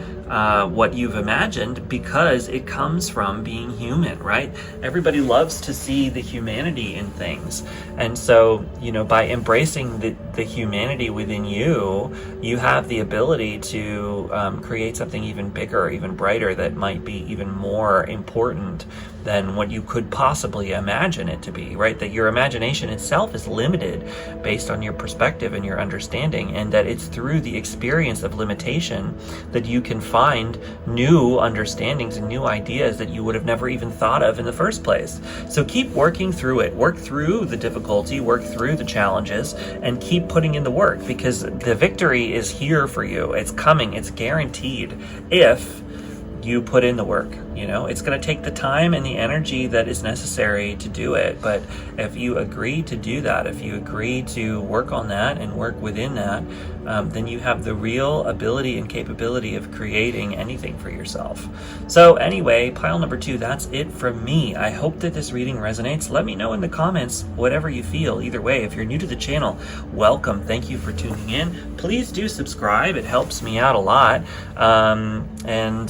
what you've imagined, because it comes from being human, right? Everybody loves to see the humanity in things. And so, you know, by embracing the humanity within you, you have the ability to create something even bigger, even brighter, that might be even more important than what you could possibly imagine it to be, right? That your imagination itself is limited based on your perspective and your understanding, and that it's through the experience of limitation that you can find new understandings and new ideas that you would have never even thought of in the first place. So keep working through it, work through the difficulty, work through the challenges, and keep putting in the work, because the victory is here for you. It's coming, it's guaranteed if you put in the work. You know, it's going to take the time and the energy that is necessary to do it. But if you agree to do that, if you agree to work on that and work within that, then you have the real ability and capability of creating anything for yourself. So anyway, pile number 2, that's it from me. I hope that this reading resonates. Let me know in the comments whatever you feel. Either way, if you're new to the channel, welcome. Thank you for tuning in. Please do subscribe. It helps me out a lot. And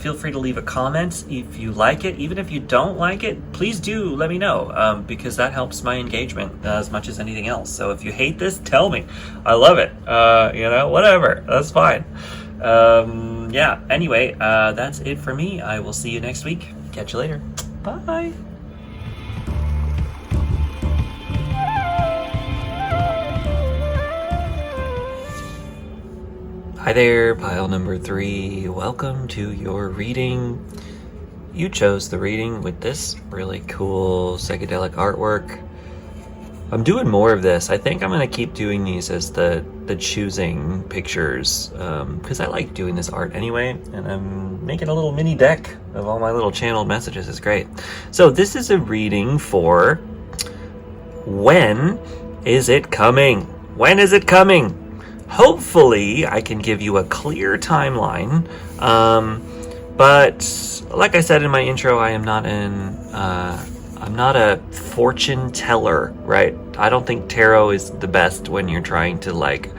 feel free to leave a comment if you like it. Even if you don't like it, please do let me know, because that helps my engagement as much as anything else. So if you hate this, tell me. I love it. You know, whatever, that's fine. Yeah, anyway, that's it for me. I will see you next week. Catch you later. Bye. Hi there, pile number 3. Welcome to your reading. You chose the reading with this really cool psychedelic artwork. I'm doing more of this. I think I'm going to keep doing these as the choosing pictures, because I like doing this art anyway, and I'm making a little mini deck of all my little channeled messages. It's great. So this is a reading for when is it coming? When is it coming? Hopefully I can give you a clear timeline, but like I said in my intro, I'm not a fortune teller, right? I don't think tarot is the best when you're trying to like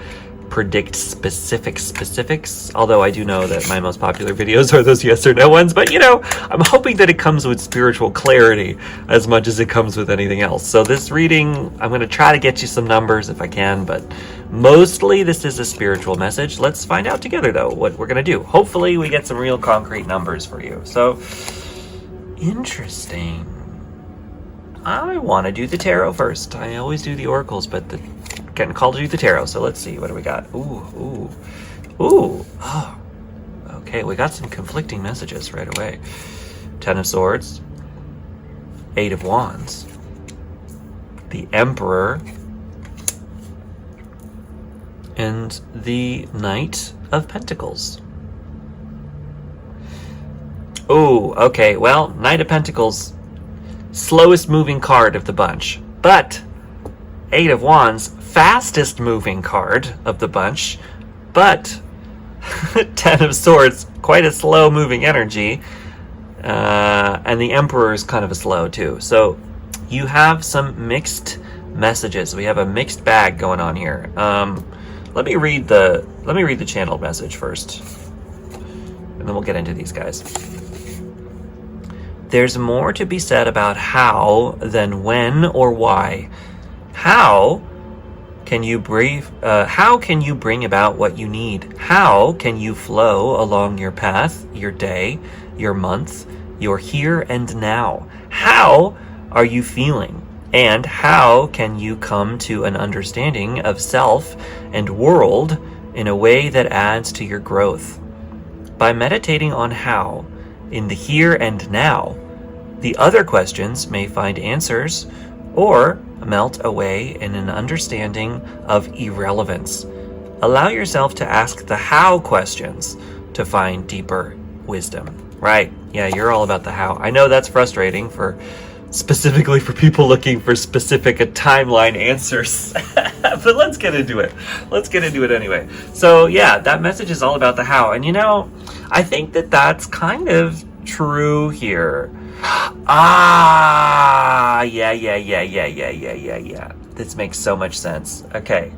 predict specifics, although I do know that my most popular videos are those yes or no ones. But you know, I'm hoping that it comes with spiritual clarity as much as it comes with anything else. So this reading, I'm going to try to get you some numbers if I can, but mostly this is a spiritual message. Let's find out together though what we're going to do. Hopefully we get some real concrete numbers for you. So interesting. I want to do the tarot first. I always do the oracles, but getting called to do the tarot. So let's see, what do we got? Ooh. Oh, okay, we got some conflicting messages right away. 10 of Swords, 8 of Wands, the Emperor, and the Knight of Pentacles. Oh, okay, well, Knight of Pentacles, slowest moving card of the bunch, but 8 of Wands, fastest moving card of the bunch, but 10 of Swords, quite a slow moving energy, and the Emperor is kind of a slow too. So you have some mixed messages. We have a mixed bag going on here. Let me read the channeled message first, and then we'll get into these guys. There's more to be said about how than when or why. How how can you bring about what you need? How can you flow along your path, your day, your month, your here and now? How are you feeling? And how can you come to an understanding of self and world in a way that adds to your growth? By meditating on how, in the here and now, the other questions may find answers or melt away in an understanding of irrelevance. Allow yourself to ask the how questions to find deeper wisdom. Right? Yeah, you're all about the how. I know that's frustrating specifically for people looking for specific timeline answers. But let's get into it. Let's get into it anyway. So yeah, that message is all about the how. And I think that that's kind of true here. Yeah. This makes so much sense. Okay.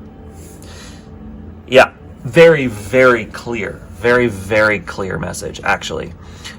Yeah, very, very clear. Very, very clear message, actually.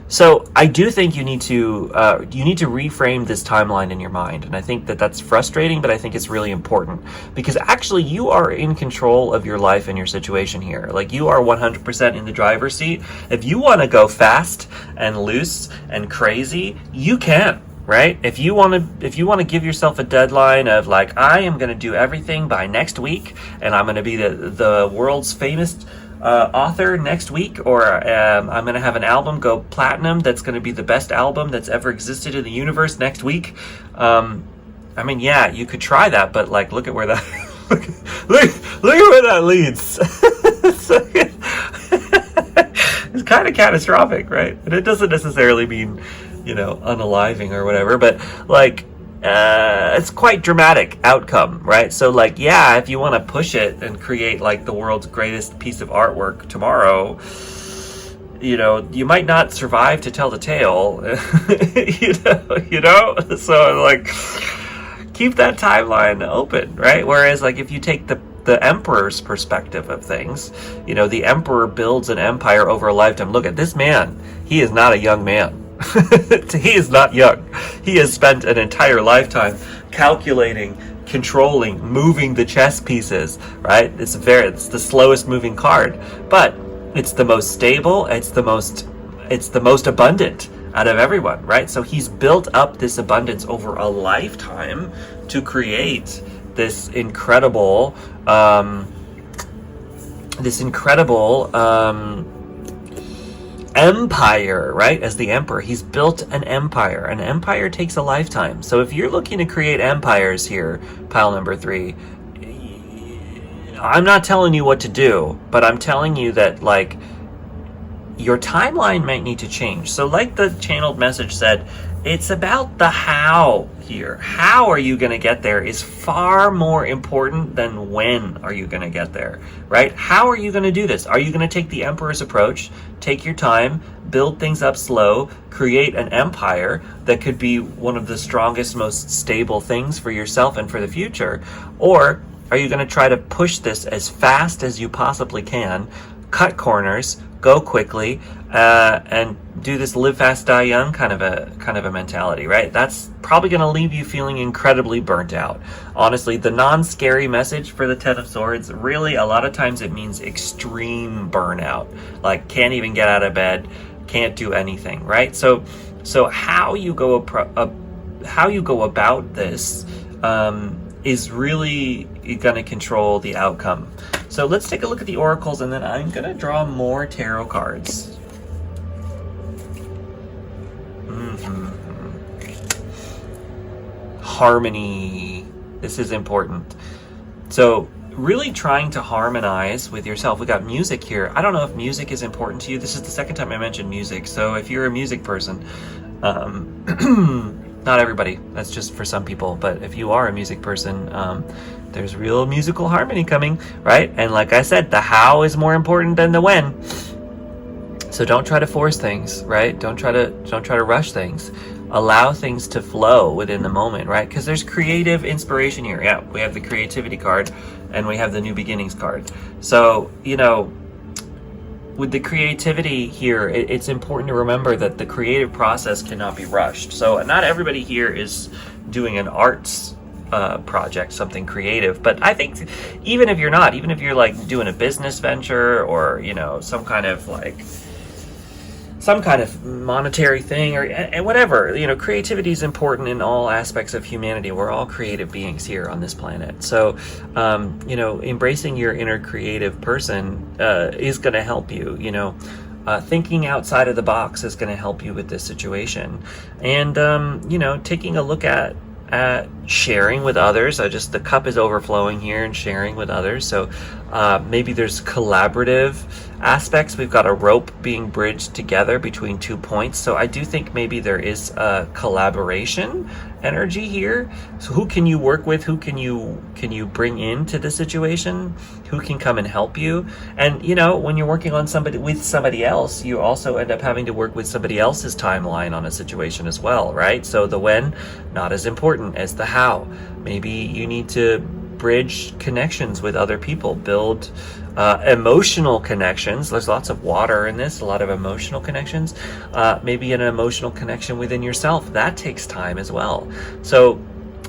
So I do think you need to reframe this timeline in your mind, and I think that that's frustrating, but I think it's really important because actually you are in control of your life and your situation here. Like, you are 100% in the driver's seat. If you want to go fast and loose and crazy, you can. Right? If you want to give yourself a deadline of like, I am going to do everything by next week, and I'm going to be the world's famous author next week, or I'm going to have an album go platinum that's going to be the best album that's ever existed in the universe next week. Yeah, you could try that, but like, look at where that look at where that leads. It's kind of catastrophic, right? And it doesn't necessarily mean unaliving or whatever, but like it's quite dramatic outcome, right? So like, yeah, if you want to push it and create like the world's greatest piece of artwork tomorrow, you might not survive to tell the tale. So like, keep that timeline open, right? Whereas like, if you take the emperor's perspective of things, the emperor builds an empire over a lifetime. Look at this man. He is not a young man. He is not young. He has spent an entire lifetime calculating, controlling, moving the chess pieces, right? It's the slowest moving card, but it's the most stable, it's the most abundant out of everyone, right? So he's built up this abundance over a lifetime to create this incredible empire, right? As the emperor, he's built an empire. An empire takes a lifetime. So if you're looking to create empires here, pile number 3, I'm not telling you what to do, but I'm telling you that like, your timeline might need to change. So like the channeled message said, it's about the how here. How are you going to get there is far more important than when are you going to get there, right? How are you going to do this? Are you going to take the emperor's approach, take your time, build things up slow, create an empire that could be one of the strongest, most stable things for yourself and for the future? Or are you going to try to push this as fast as you possibly can, cut corners, go quickly, and do this live fast, die young kind of a mentality, right? That's probably going to leave you feeling incredibly burnt out. Honestly, the non-scary message for the Ten of Swords, really, a lot of times it means extreme burnout. Like, can't even get out of bed, can't do anything, right? So how you go about this is really going to control the outcome. So let's take a look at the oracles, and then I'm going to draw more tarot cards. Harmony. This is important. So really trying to harmonize with yourself. We got music here. I don't know if music is important to you. This is the second time I mentioned music. So if you're a music person, not everybody, that's just for some people, but if you are a music person, there's real musical harmony coming, right? And like I said, the how is more important than the when. So don't try to force things, right? Don't try to rush things. Allow things to flow within the moment, right? Because there's creative inspiration here. Yeah, we have the creativity card and we have the new beginnings card. So, with the creativity here, it's important to remember that the creative process cannot be rushed. So not everybody here is doing an arts project, something creative. But I think even if you're not, even if you're like doing a business venture or, you know, some kind of monetary thing or whatever, you know, creativity is important in all aspects of humanity. We're all creative beings here on this planet. So, you know, embracing your inner creative person is going to help you, you know. Thinking outside of the box is going to help you with this situation. And, you know, taking a look at sharing with others. The cup is overflowing here and sharing with others. So maybe there's collaborative aspects. We've got a rope being bridged together between 2 points. So I do think maybe there is a collaboration energy here. So who can you work with? Who can you bring into the situation? Who can come and help you? And, you know, when you're working on somebody else, you also end up having to work with somebody else's timeline on a situation as well, right? So the when, not as important as the how. Maybe you need to bridge connections with other people, build emotional connections. There's lots of water in this, a lot of emotional connections. Maybe an emotional connection within yourself. That takes time as well. So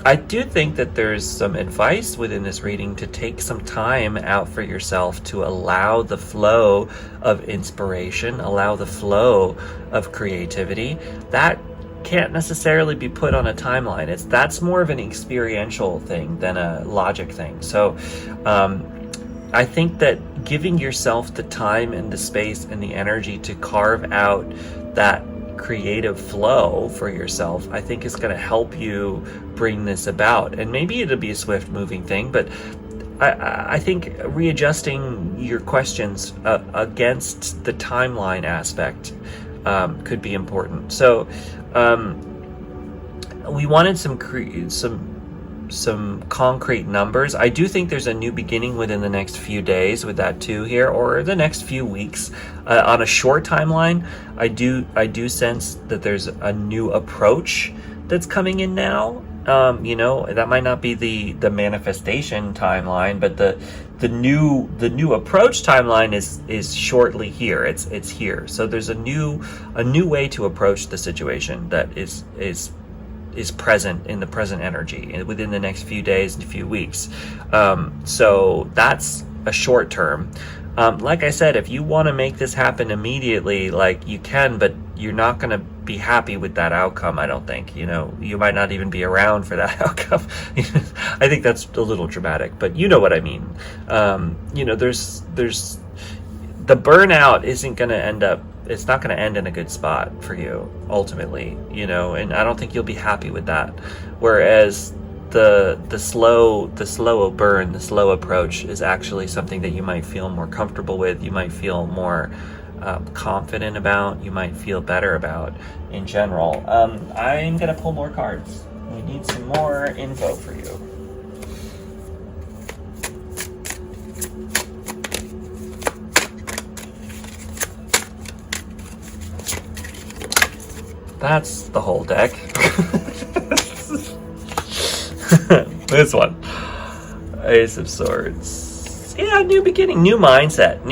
I do think that there's some advice within this reading to take some time out for yourself to allow the flow of inspiration, allow the flow of creativity. That can't necessarily be put on a timeline. That's more of an experiential thing than a logic thing. So I think that giving yourself the time and the space and the energy to carve out that creative flow for yourself, I think is going to help you bring this about. And maybe it'll be a swift moving thing, but I think readjusting your questions against the timeline aspect could be important. So we wanted some concrete numbers. I do think there's a new beginning within the next few days with that too here, or the next few weeks. On a short timeline, I do sense that there's a new approach that's coming in now. You know, that might not be the manifestation timeline, but the new approach timeline is shortly here. It's here. So there's a new way to approach the situation that is present in the present energy within the next few days and few weeks. So that's a short term. Like I said, if you want to make this happen immediately, like you can, but you're not going to be happy with that outcome. I don't think, you know, you might not even be around for that outcome. I think that's a little dramatic, but you know what I mean. You know, there's the burnout isn't going to end up, it's not going to end in a good spot for you ultimately, you know, and I don't think you'll be happy with that. Whereas the slow burn, the slow approach is actually something that you might feel more comfortable with. You might feel more confident about. You might feel better about in general. I'm going to pull more cards. We need some more info for you. That's the whole deck. This one. Ace of Swords. Yeah, new beginning, new mindset,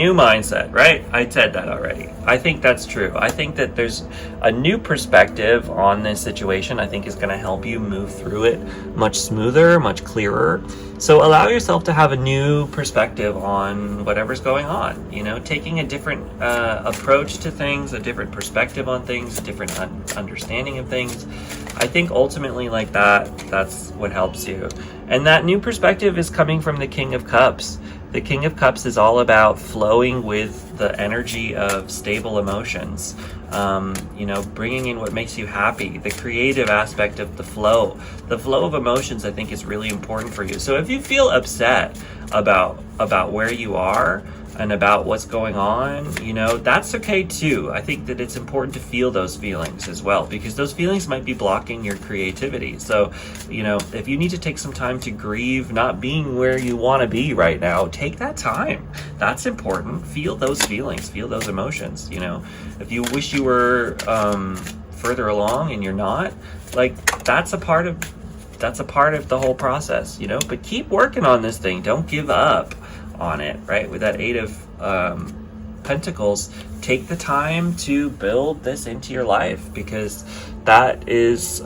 right? I said that already. I think that's true. I think that there's a new perspective on this situation. I think is going to help you move through it much smoother, much clearer. So allow yourself to have a new perspective on whatever's going on, you know, taking a different approach to things, a different perspective on things, a different understanding of things. I think ultimately like that's what helps you. And that new perspective is coming from the King of Cups. The King of Cups is all about flowing with the energy of stable emotions, you know, bringing in what makes you happy, the creative aspect of the flow of emotions. I think is really important for you. So if you feel upset about where you are and about what's going on, you know, that's okay too. I think that it's important to feel those feelings as well, because those feelings might be blocking your creativity. So, you know, if you need to take some time to grieve not being where you want to be right now, take that time. That's important. Feel those feelings, feel those emotions. You know, if you wish you were further along and you're not, like, that's a part of the whole process, you know. But keep working on this thing. Don't give up on it, right? With that Eight of Pentacles, take the time to build this into your life, because that is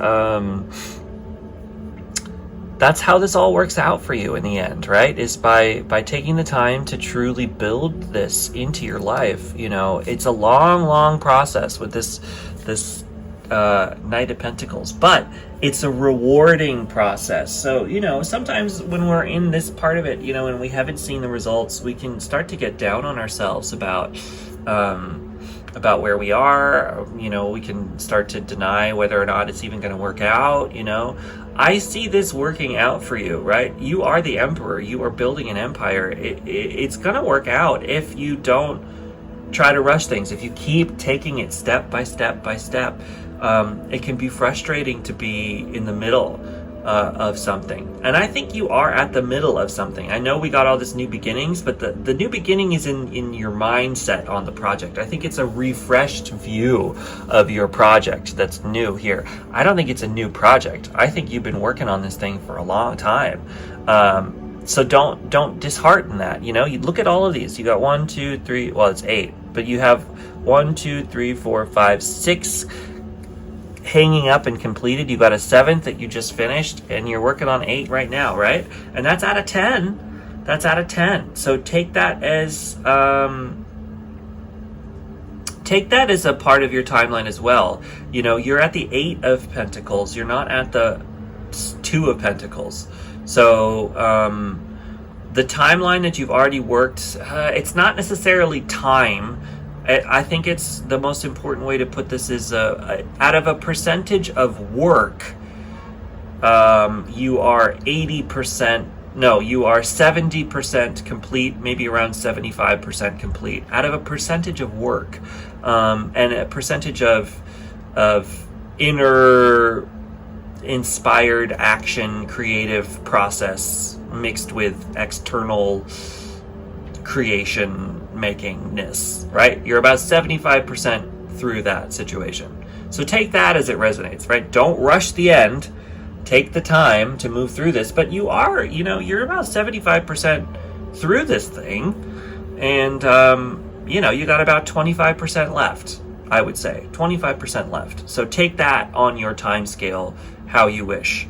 that's how this all works out for you in the end, right? Is by taking the time to truly build this into your life. You know, it's a long process with this Knight of Pentacles, but it's a rewarding process. So, you know, sometimes when we're in this part of it, you know, and we haven't seen the results, we can start to get down on ourselves about where we are. You know, we can start to deny whether or not it's even going to work out. You know, I see this working out for you, right? You are the emperor. You are building an empire. It's going to work out if you don't try to rush things. If you keep taking it step by step by step. It can be frustrating to be in the middle of something. And I think you are at the middle of something. I know we got all this new beginnings, but the new beginning is in your mindset on the project. I think it's a refreshed view of your project that's new here. I don't think it's a new project. I think you've been working on this thing for a long time. So don't dishearten that. You know, you look at all of these. You got 1, 2, 3, well, it's 8, but you have 1, 2, 3, 4, 5, 6 hanging up and completed. You got a 7th that you just finished, and you're working on 8 right now, right? And that's out of 10. That's out of 10. So take that as a part of your timeline as well. You know, you're at the 8 of Pentacles. You're not at the 2 of Pentacles. So the timeline that you've already worked, it's not necessarily time. I think it's the most important way to put this is out of a percentage of work, you are 80%, no, you are 70% complete, maybe around 75% complete, out of a percentage of work, and a percentage of inner inspired action, creative process mixed with external creation makingness, right? You're about 75% through that situation. So take that as it resonates, right? Don't rush the end. Take the time to move through this, but you are, you know, you're about 75% through this thing, and you know, you got about 25% left, I would say. 25% left. So take that on your time scale how you wish.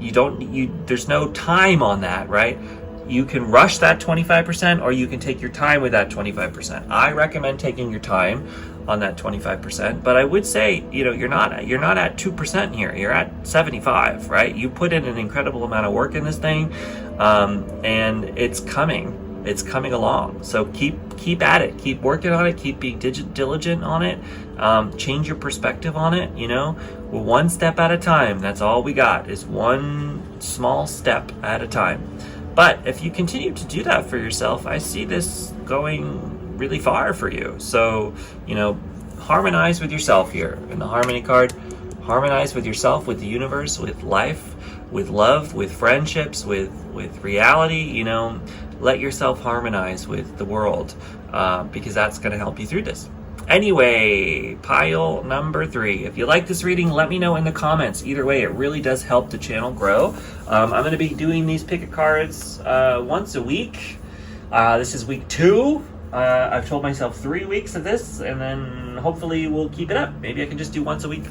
There's no time on that, right? You can rush that 25%, or you can take your time with that 25%. I recommend taking your time on that 25%, but I would say, you know, you're not at 2% here. You're at 75, right? You put in an incredible amount of work in this thing, and it's coming along. So keep at it, keep working on it, keep being diligent on it, change your perspective on it. You know, one step at a time. That's all we got, is one small step at a time. But if you continue to do that for yourself, I see this going really far for you. So, you know, harmonize with yourself here. In the Harmony card, harmonize with yourself, with the universe, with life, with love, with friendships, with reality. You know, let yourself harmonize with the world, because that's going to help you through this. Anyway, pile number 3. If you like this reading, let me know in the comments. Either way, it really does help the channel grow. I'm going to be doing these pick a cards once a week. This is week 2. I've told myself 3 weeks of this, and then hopefully we'll keep it up. Maybe I can just do once a week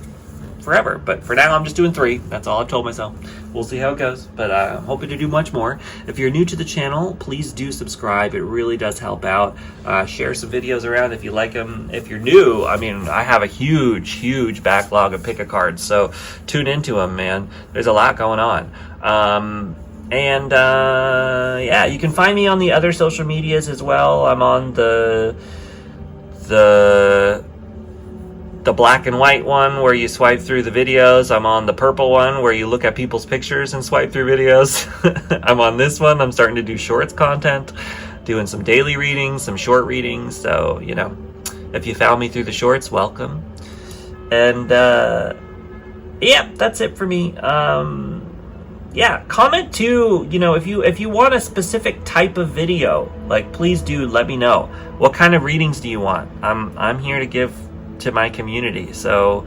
forever, but for now I'm just doing 3. That's all I've told myself. We'll see how it goes, but I'm hoping to do much more. If you're new to the channel, please do subscribe. It really does help out. Share some videos around if you like them. If you're new, I mean, I have a huge backlog of pick-a-cards, so tune into them, man. There's a lot going on. Yeah, you can find me on the other social medias as well. I'm on the black and white one where you swipe through the videos. I'm on the purple one where you look at people's pictures and swipe through videos. I'm on this one. I'm starting to do shorts content, doing some daily readings, some short readings. So, you know, if you found me through the shorts, welcome. And yeah, that's it for me. Yeah, comment too, you know, if you want a specific type of video, like, please do let me know. What kind of readings do you want? I'm here to give to my community. So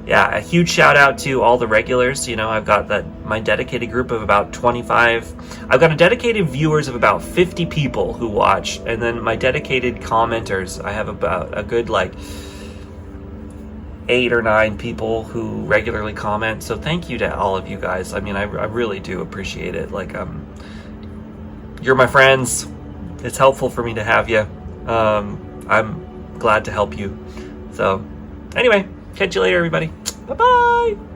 yeah, a huge shout out to all the regulars. You know, I've got my dedicated group of about 25. I've got a dedicated viewers of about 50 people who watch, and then my dedicated commenters, I have about a good, like, 8 or 9 people who regularly comment. So thank you to all of you guys. I mean, I really do appreciate it. Like, you're my friends. It's helpful for me to have you. I'm glad to help you. So anyway, catch you later, everybody. Bye-bye.